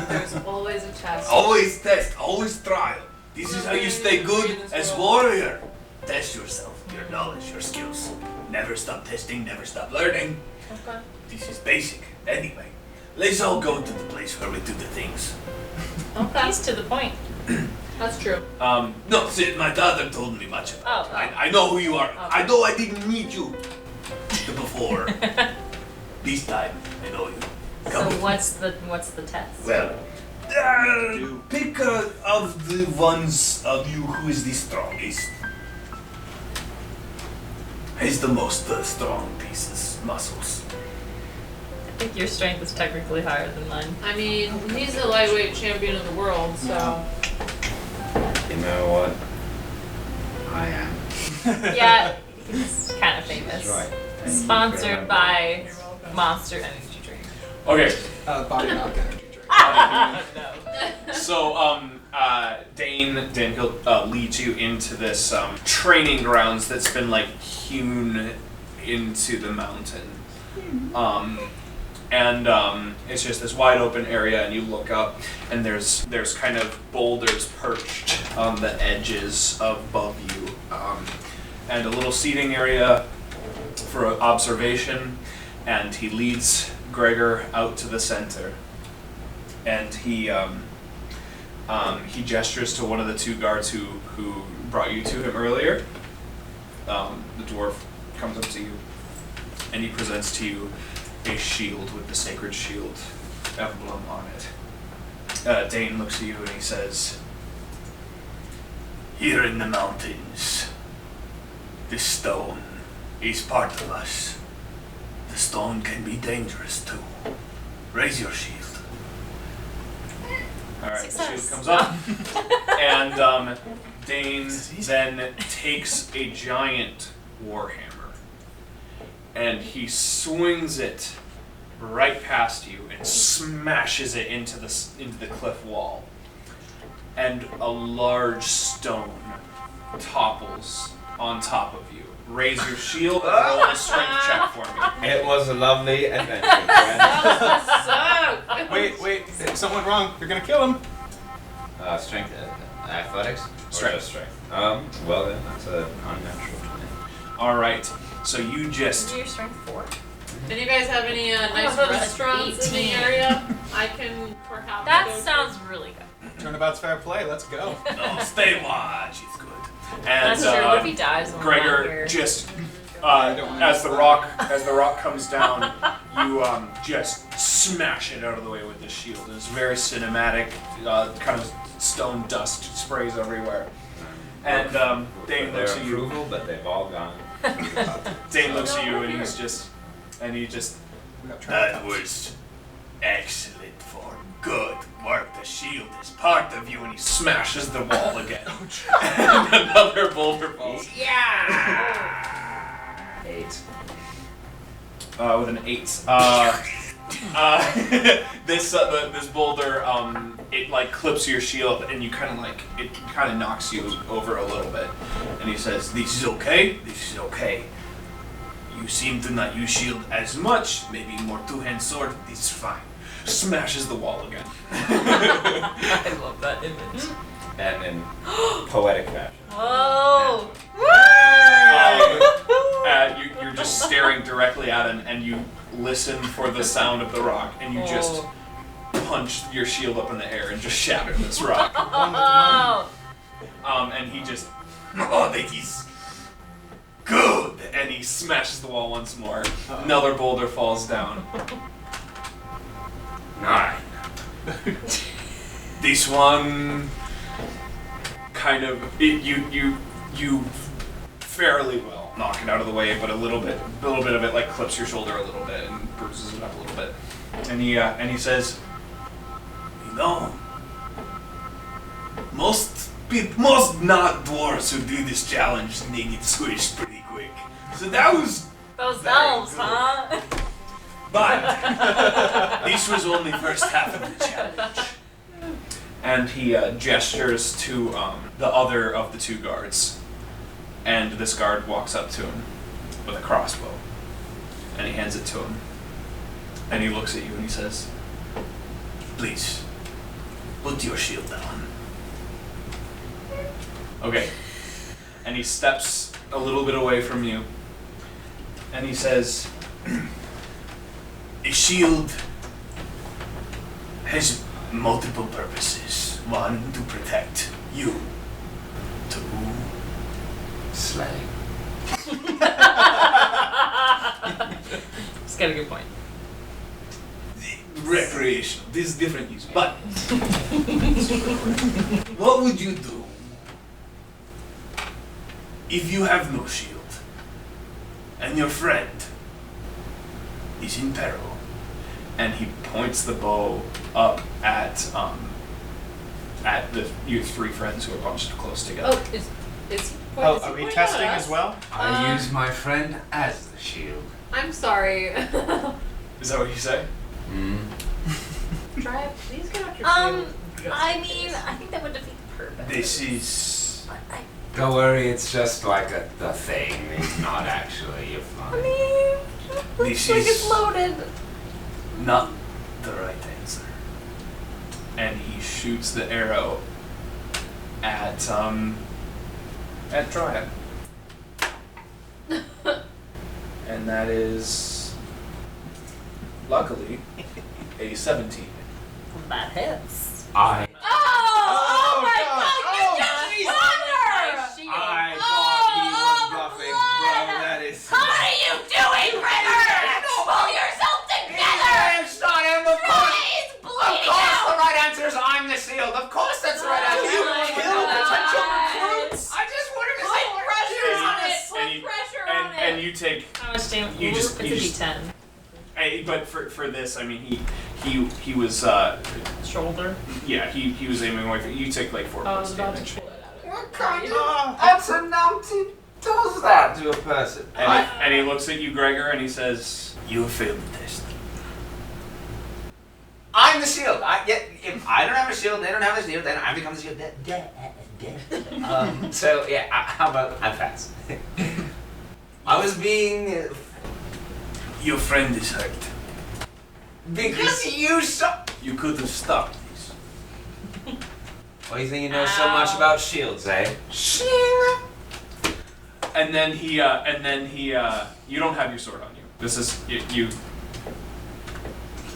There's always a test. Always test, always trial. This is how you stay good as warrior. Test yourself, your knowledge, your skills. Never stop testing, never stop learning. Okay. This is basic. Anyway, let's all go to the place where we do the things. He's to the point. That's true. No, see, my daughter told me much about Oh. I know who you are. I know I didn't meet you before. This time, I know you. Come So with me. what's the test? Well, pick of the ones of you who is the strongest. Has the most strong pieces, muscles. I think your strength is technically higher than mine. I mean, he's the lightweight champion of the world, so. You know what? I am. Yeah, he's kind of famous. That's right. Thank you. Sponsored by Monster Energy Drink. Okay, Body knock energy drink. No. so Dankill leads you into this training grounds that's been like hewn into the mountain. It's just this wide open area, and you look up, and there's kind of boulders perched on the edges above you, and a little seating area for observation. And he leads Gregor out to the center, and he gestures to one of the two guards who brought you to him earlier. The dwarf comes up to you, and he presents to you a shield with the sacred shield emblem on it. Dane looks at you and he says, "Here in the mountains, this stone is part of us. The stone can be dangerous too. Raise your shield." Alright, the shield Success. comes up. And Dane then takes a giant warhammer and he swings it right past you and smashes it into the cliff wall. And a large stone topples on top of you. Raise your shield and roll a strength check for me. It was a lovely adventure, friend. Wait, there's someone wrong. You're gonna kill him. Strength, athletics? Strength. Or just strength? Well then, that's an unnatural 20. Alright, so you just... Is your strength 4? Do you guys have any nice thought it was restaurants in the 18. area? I can perhaps That go sounds really good. Turnabout's fair play. Let's go. Oh, stay watch, it's good. And That's true. What if he dies on the way Gregor here? just as the rock comes down, you just smash it out of the way with the shield. It's very cinematic, kind of stone dust sprays everywhere. And Dane looks at you. Approval, but they've all gone. Dane looks at you and he just that was excellent form. Good work. The shield is part of you, and he smashes the wall again. And another boulder falls. Yeah! 8. With an 8. This boulder it like clips your shield and it kind of knocks you over a little bit. And he says, "This is okay. This is okay. You seem to not use shield as much. Maybe more two-hand sword. This is fine." Smashes the wall again. I love that image. And in poetic fashion. Whoa! You're just staring directly at him, and you listen for the sound of the rock, and you just punch your shield up in the air and just shatter this rock. Oh! And he just, "Oh, that is good," and he smashes the wall once more. Another boulder falls down. 9. This one kind of you fairly well knock it out of the way, but a little bit of it like clips your shoulder a little bit and bruises it up a little bit. And he says, "You know, most not dwarves who do this challenge, they get squished pretty quick. So that was Those elves, huh? But this was only first half of the challenge." And he gestures to the other of the 2 guards. And this guard walks up to him with a crossbow. And he hands it to him. And he looks at you and he says, "Please, put your shield down." Okay. And he steps a little bit away from you. And he says, "A shield has multiple purposes. 1, to protect you. 2, Slaying. It's got a good point. recreational. This is different use. But what would you do if you have no shield and your friend is in peril?" And he points the bow up at your 3 friends who are bunched close together. Oh, is he Oh, is he are we pointing testing at us? as well? I use my friend as the shield. I'm sorry. Is that what you say? Try it. Please get out your shield. I mean, I think that would defeat the purpose. This is... Don't worry, it's just like the thing. It's not actually. You're fine. I mean, This looks like is- it's loaded. not the right answer. And he shoots the arrow at Dryad. And that is, luckily, a 17. That hits. I Oh my God. god, you Oh, just jeez. won her! I thought he was bluffing, bro. That is. What are you doing, Ritter? Pull yourself together! It's not him, of course. He's Of bleeding course, out! the right answer is I'm the shield. Of course, that's the right answer. Oh my Kill God. potential recruits. I just wanted to say Put pressure on it! And Put you- pressure on it! And you take... How much damage? You just- It's you a just- D10. But for this, I mean, he was Shoulder. yeah, he was aiming away. You take like 4 I points was about damage. to pull it out. What kind of personality does that to a person? And he looks at you, Gregor, and he says, "You failed the test." I'm the shield. If I don't have a shield, they don't have a shield, then I become the shield. So yeah, how about I'm fast? I was being Your friend is hurt. because you saw. You could have stopped this. Well, you think you know so much about shields, eh? And then he, you don't have your sword on you. This is you.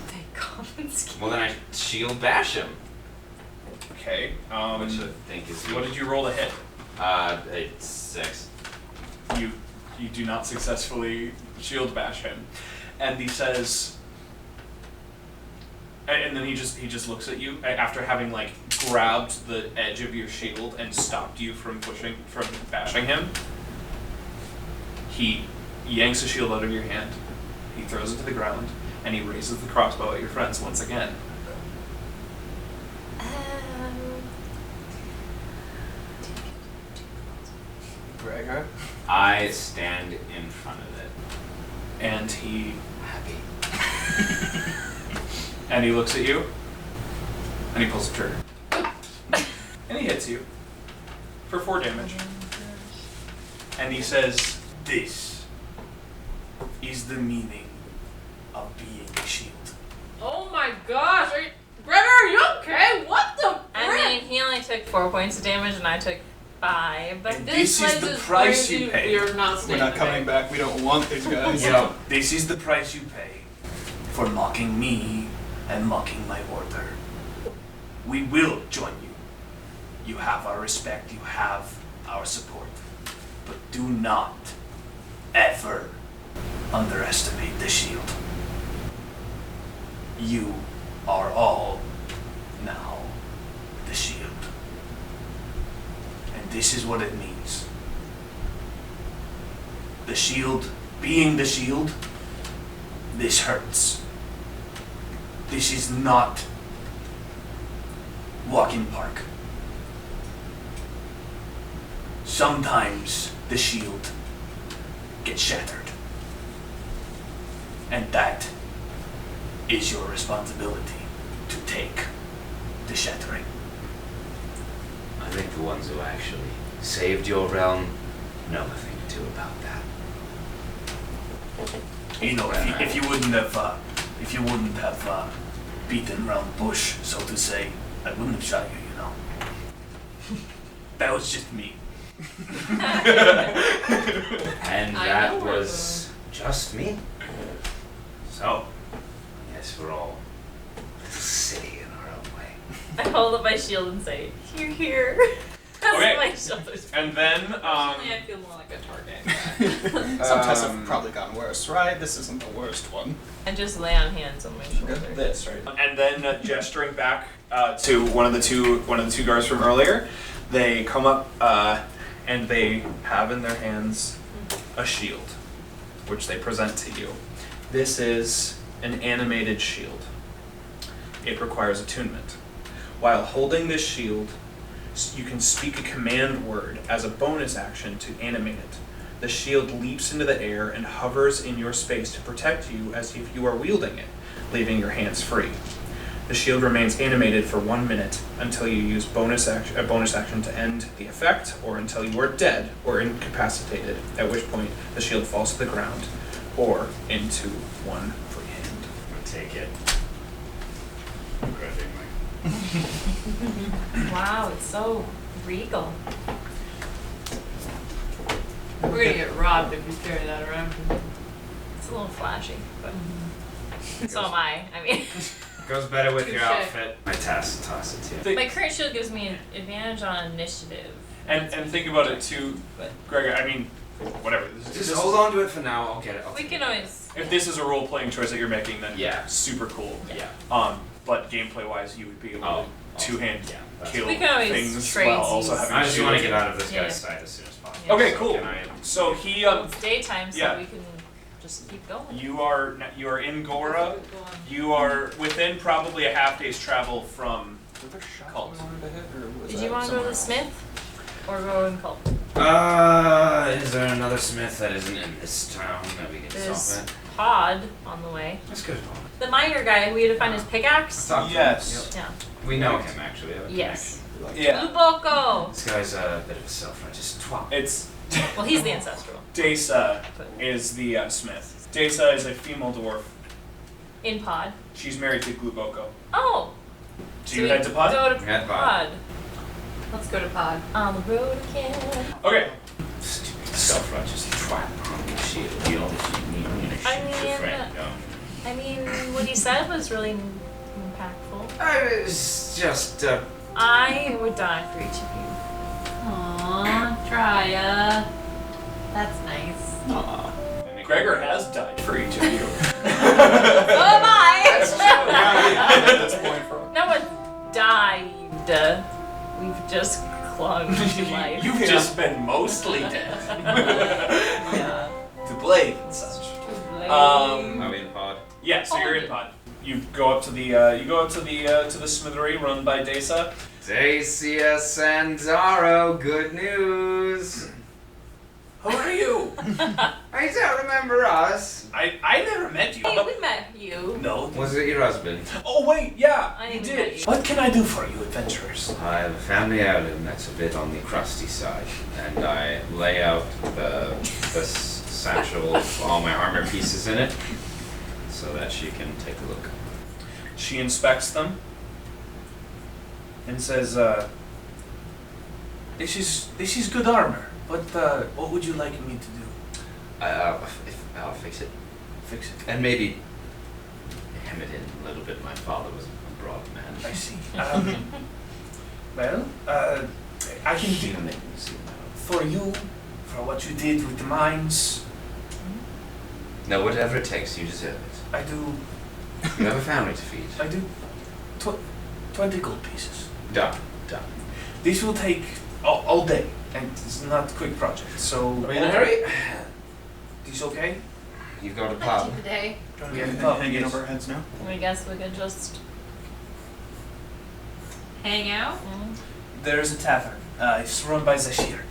They confiscate. Well, then I shield bash him, Okay. which I think is What did you roll to hit? It's 6. You do not successfully shield bash him, and he says, and then he just looks at you after having like grabbed the edge of your shield and stopped you from bashing him. He yanks the shield out of your hand, he throws it to the ground, and he raises the crossbow at your friends once again. Gregor. I stand in front of it. And he Happy. and he looks at you, and he pulls the trigger, and he hits you for 4 damage. And he says, "This is the meaning of being a shield." Oh my gosh! Gregor, are you okay? What the I mean, he only took 4 points of damage, and I took 5. But And this is the price you pay. We're not We're staying not coming back. We don't want these guys. This is the price you pay for mocking me and mocking my order. We will join you. You have our respect, you have our support. But do not ever underestimate the shield. You are all now the shield. And this is what it means. The shield, being the shield, this hurts. This is not walking park. Sometimes the shield gets shattered. And that is your responsibility, to take the shattering. I think the ones who actually saved your realm know a thing or two about that. You know, if you wouldn't have beaten around the bush, so to say, I wouldn't have shot you. You know, that was just me. And I that know where was just me. So, yes, we're all a little silly in our own way. I hold up my shield and say, "You're here." That's Okay. my shoulders. And then, Personally, I feel more like a target. Some tests have probably gotten worse, right? This isn't the worst one. And just lay on hands on my shoulder. this right, and then gesturing back to one of the two guards from earlier, they come up and they have in their hands a shield, which they present to you. This is an animated shield. It requires attunement. While holding this shield, you can speak a command word as a bonus action to animate it. The shield leaps into the air and hovers in your space to protect you as if you are wielding it, leaving your hands free. The shield remains animated for 1 minute until you use a bonus action to end the effect, or until you are dead or incapacitated, at which point the shield falls to the ground or into one free hand. I'll take it. Grudgingly. Wow, it's so regal. We're gonna get robbed if you carry that around. It's a little flashy, but so am I. I mean, Goes better with your Touche. outfit. My task, toss it to you. my current shield gives me an advantage on initiative. And think about it too, Greg. I mean, whatever. Just hold on to it for now. I'll get it. We can always. If this is a role-playing choice that you're making, then Yeah. super cool. Yeah. But gameplay-wise, you would be able Oh, to two-hand yeah, that's kill We can always things trade while also these. having I a just shield. want to get out of this Yeah. guy's sight as soon as possible. Yeah. Okay, So cool. can I- So he It's daytime, so yeah. we can just keep going. You are in Gora. You are within probably a half day's travel from Kalt. Did you want to go to the smith or go in Kalt? Is there another smith that isn't in this town that we can There's stop at? Pod on the way. That's good. The miner guy who we had to find his pickaxe. Yes. Yeah. We know him actually. We have a Yes. Yeah. Luboko! This guy's a bit of a self-righteous twat. It's Well, he's the ancestral. Desa is the smith. Desa is a female dwarf. In Pod. She's married to Gluboko. Oh! Do you head to Pod? Go to Head Pod. Pod. Let's go to Pod. On the road again. Okay. Stupid self-righteous twat. She'll be all that you need. I'm gonna I shoot your mean, friend down. I mean, what he said was really impactful. I was just, I would die for each of you. Aww, Drya. That's nice. Gregor has died for each of you. So am I! At this point, No one died. We've just clung to life. You've just been mostly dead. Yeah. To Blade and such. are we in Pod? Yeah, so you're in Pod. You go up to the to the smithery run by Desa. Dacia Sandaro, good news. Who are you? I don't remember us. I never met you. Hey, we met you. No. Was it your husband? Oh wait, yeah, I you met did. you. What can I do for you, adventurers? I have a family heirloom that's a bit on the crusty side, and I lay out the satchel with all my armor pieces in it, so that she can take a look. She inspects them and says, "This is good armor. But what would you like me to do? I'll fix it. Fix it. And maybe hem it in a little bit. My father was a broad man. I see. Well, I can do for you for what you did with the mines. No, whatever it takes, you deserve it. I do. You have a family to feed. I do. 20 gold pieces. Done. This will take all day, and it's not a quick project. So Are we in a hurry? This okay? You've got a pub. Keep the day. We have a pub, Hanging yes. over our heads now. I guess we could just Hang out. There is a tavern. It's run by Zashir.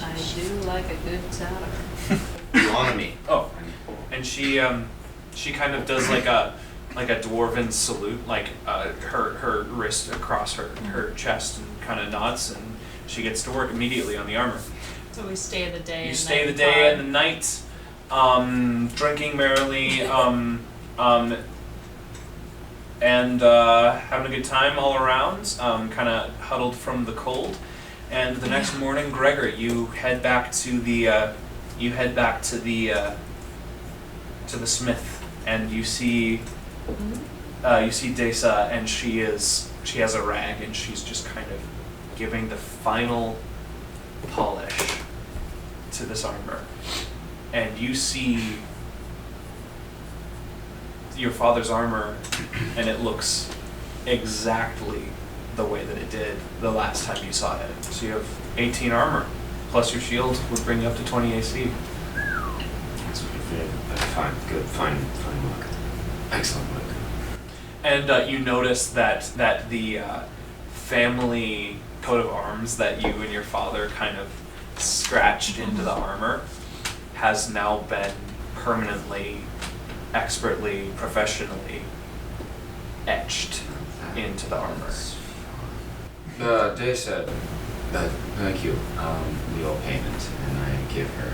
I do like a good tavern. You honor me. Oh, and she kind of does like a dwarven salute, like her wrist across her chest, and kind of nods, and she gets to work immediately on the armor. so we stay the day. You and stay the night day Pod. and the night, drinking merrily, and having a good time all around, kind of huddled from the cold. And the next morning, Gregor, you head back to the smith, and you see Desa, and she has a rag, and she's just kind of giving the final polish to this armor. And you see your father's armor, and it looks exactly the way that it did the last time you saw it. So you have 18 armor, plus your shield would bring you up to 20 AC. That's fine. Good. Fine work. Excellent work. And you notice that the family coat of arms that you and your father kind of scratched into the armor has now been permanently, expertly, professionally etched into the armor. They said, thank you, your payment, and I give her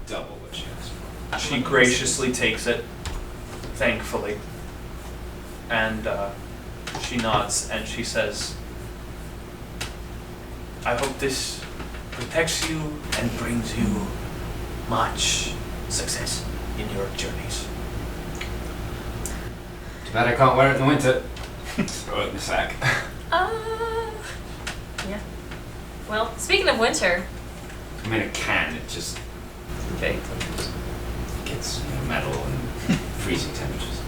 double what she asked for. She graciously takes it, thankfully, and she nods and she says, I hope this protects you and brings you much success in your journeys. Too bad I can't wear it in the winter. Throw it in the sack. Yeah. Well, speaking of winter, I mean, it can. It just gets metal and freezing temperatures.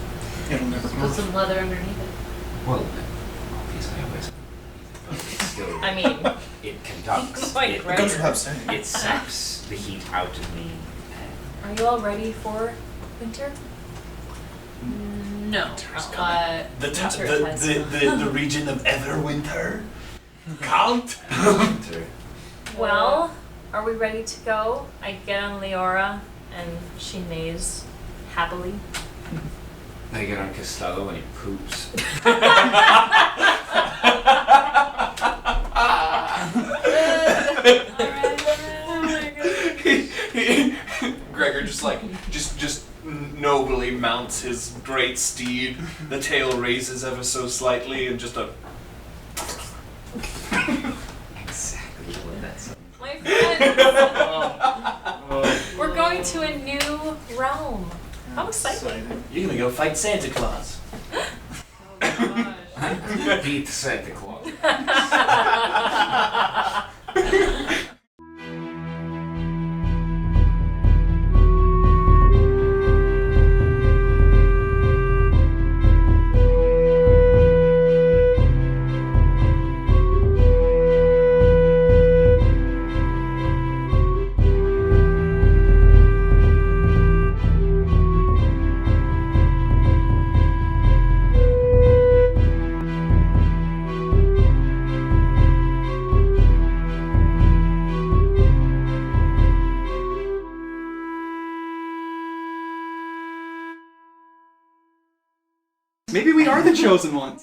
It'll never Put move. some leather underneath it. Well, obviously, I always. But it's still. I mean, It conducts. Like, it, right. It goes without saying. it saps the heat out of me Are you all ready for winter? No. The Winter has- the region of Everwinter. Kalt. Well, are we ready to go? I get on Leora, and she neighs happily. I get on Costello when he poops. Gregor just nobly mounts his great steed. The tail raises ever so slightly, and just a. Exactly what that's. My friends, we're going to a new realm. How exciting! You're gonna go fight Santa Claus. Beat Santa Claus. Maybe we are the chosen ones.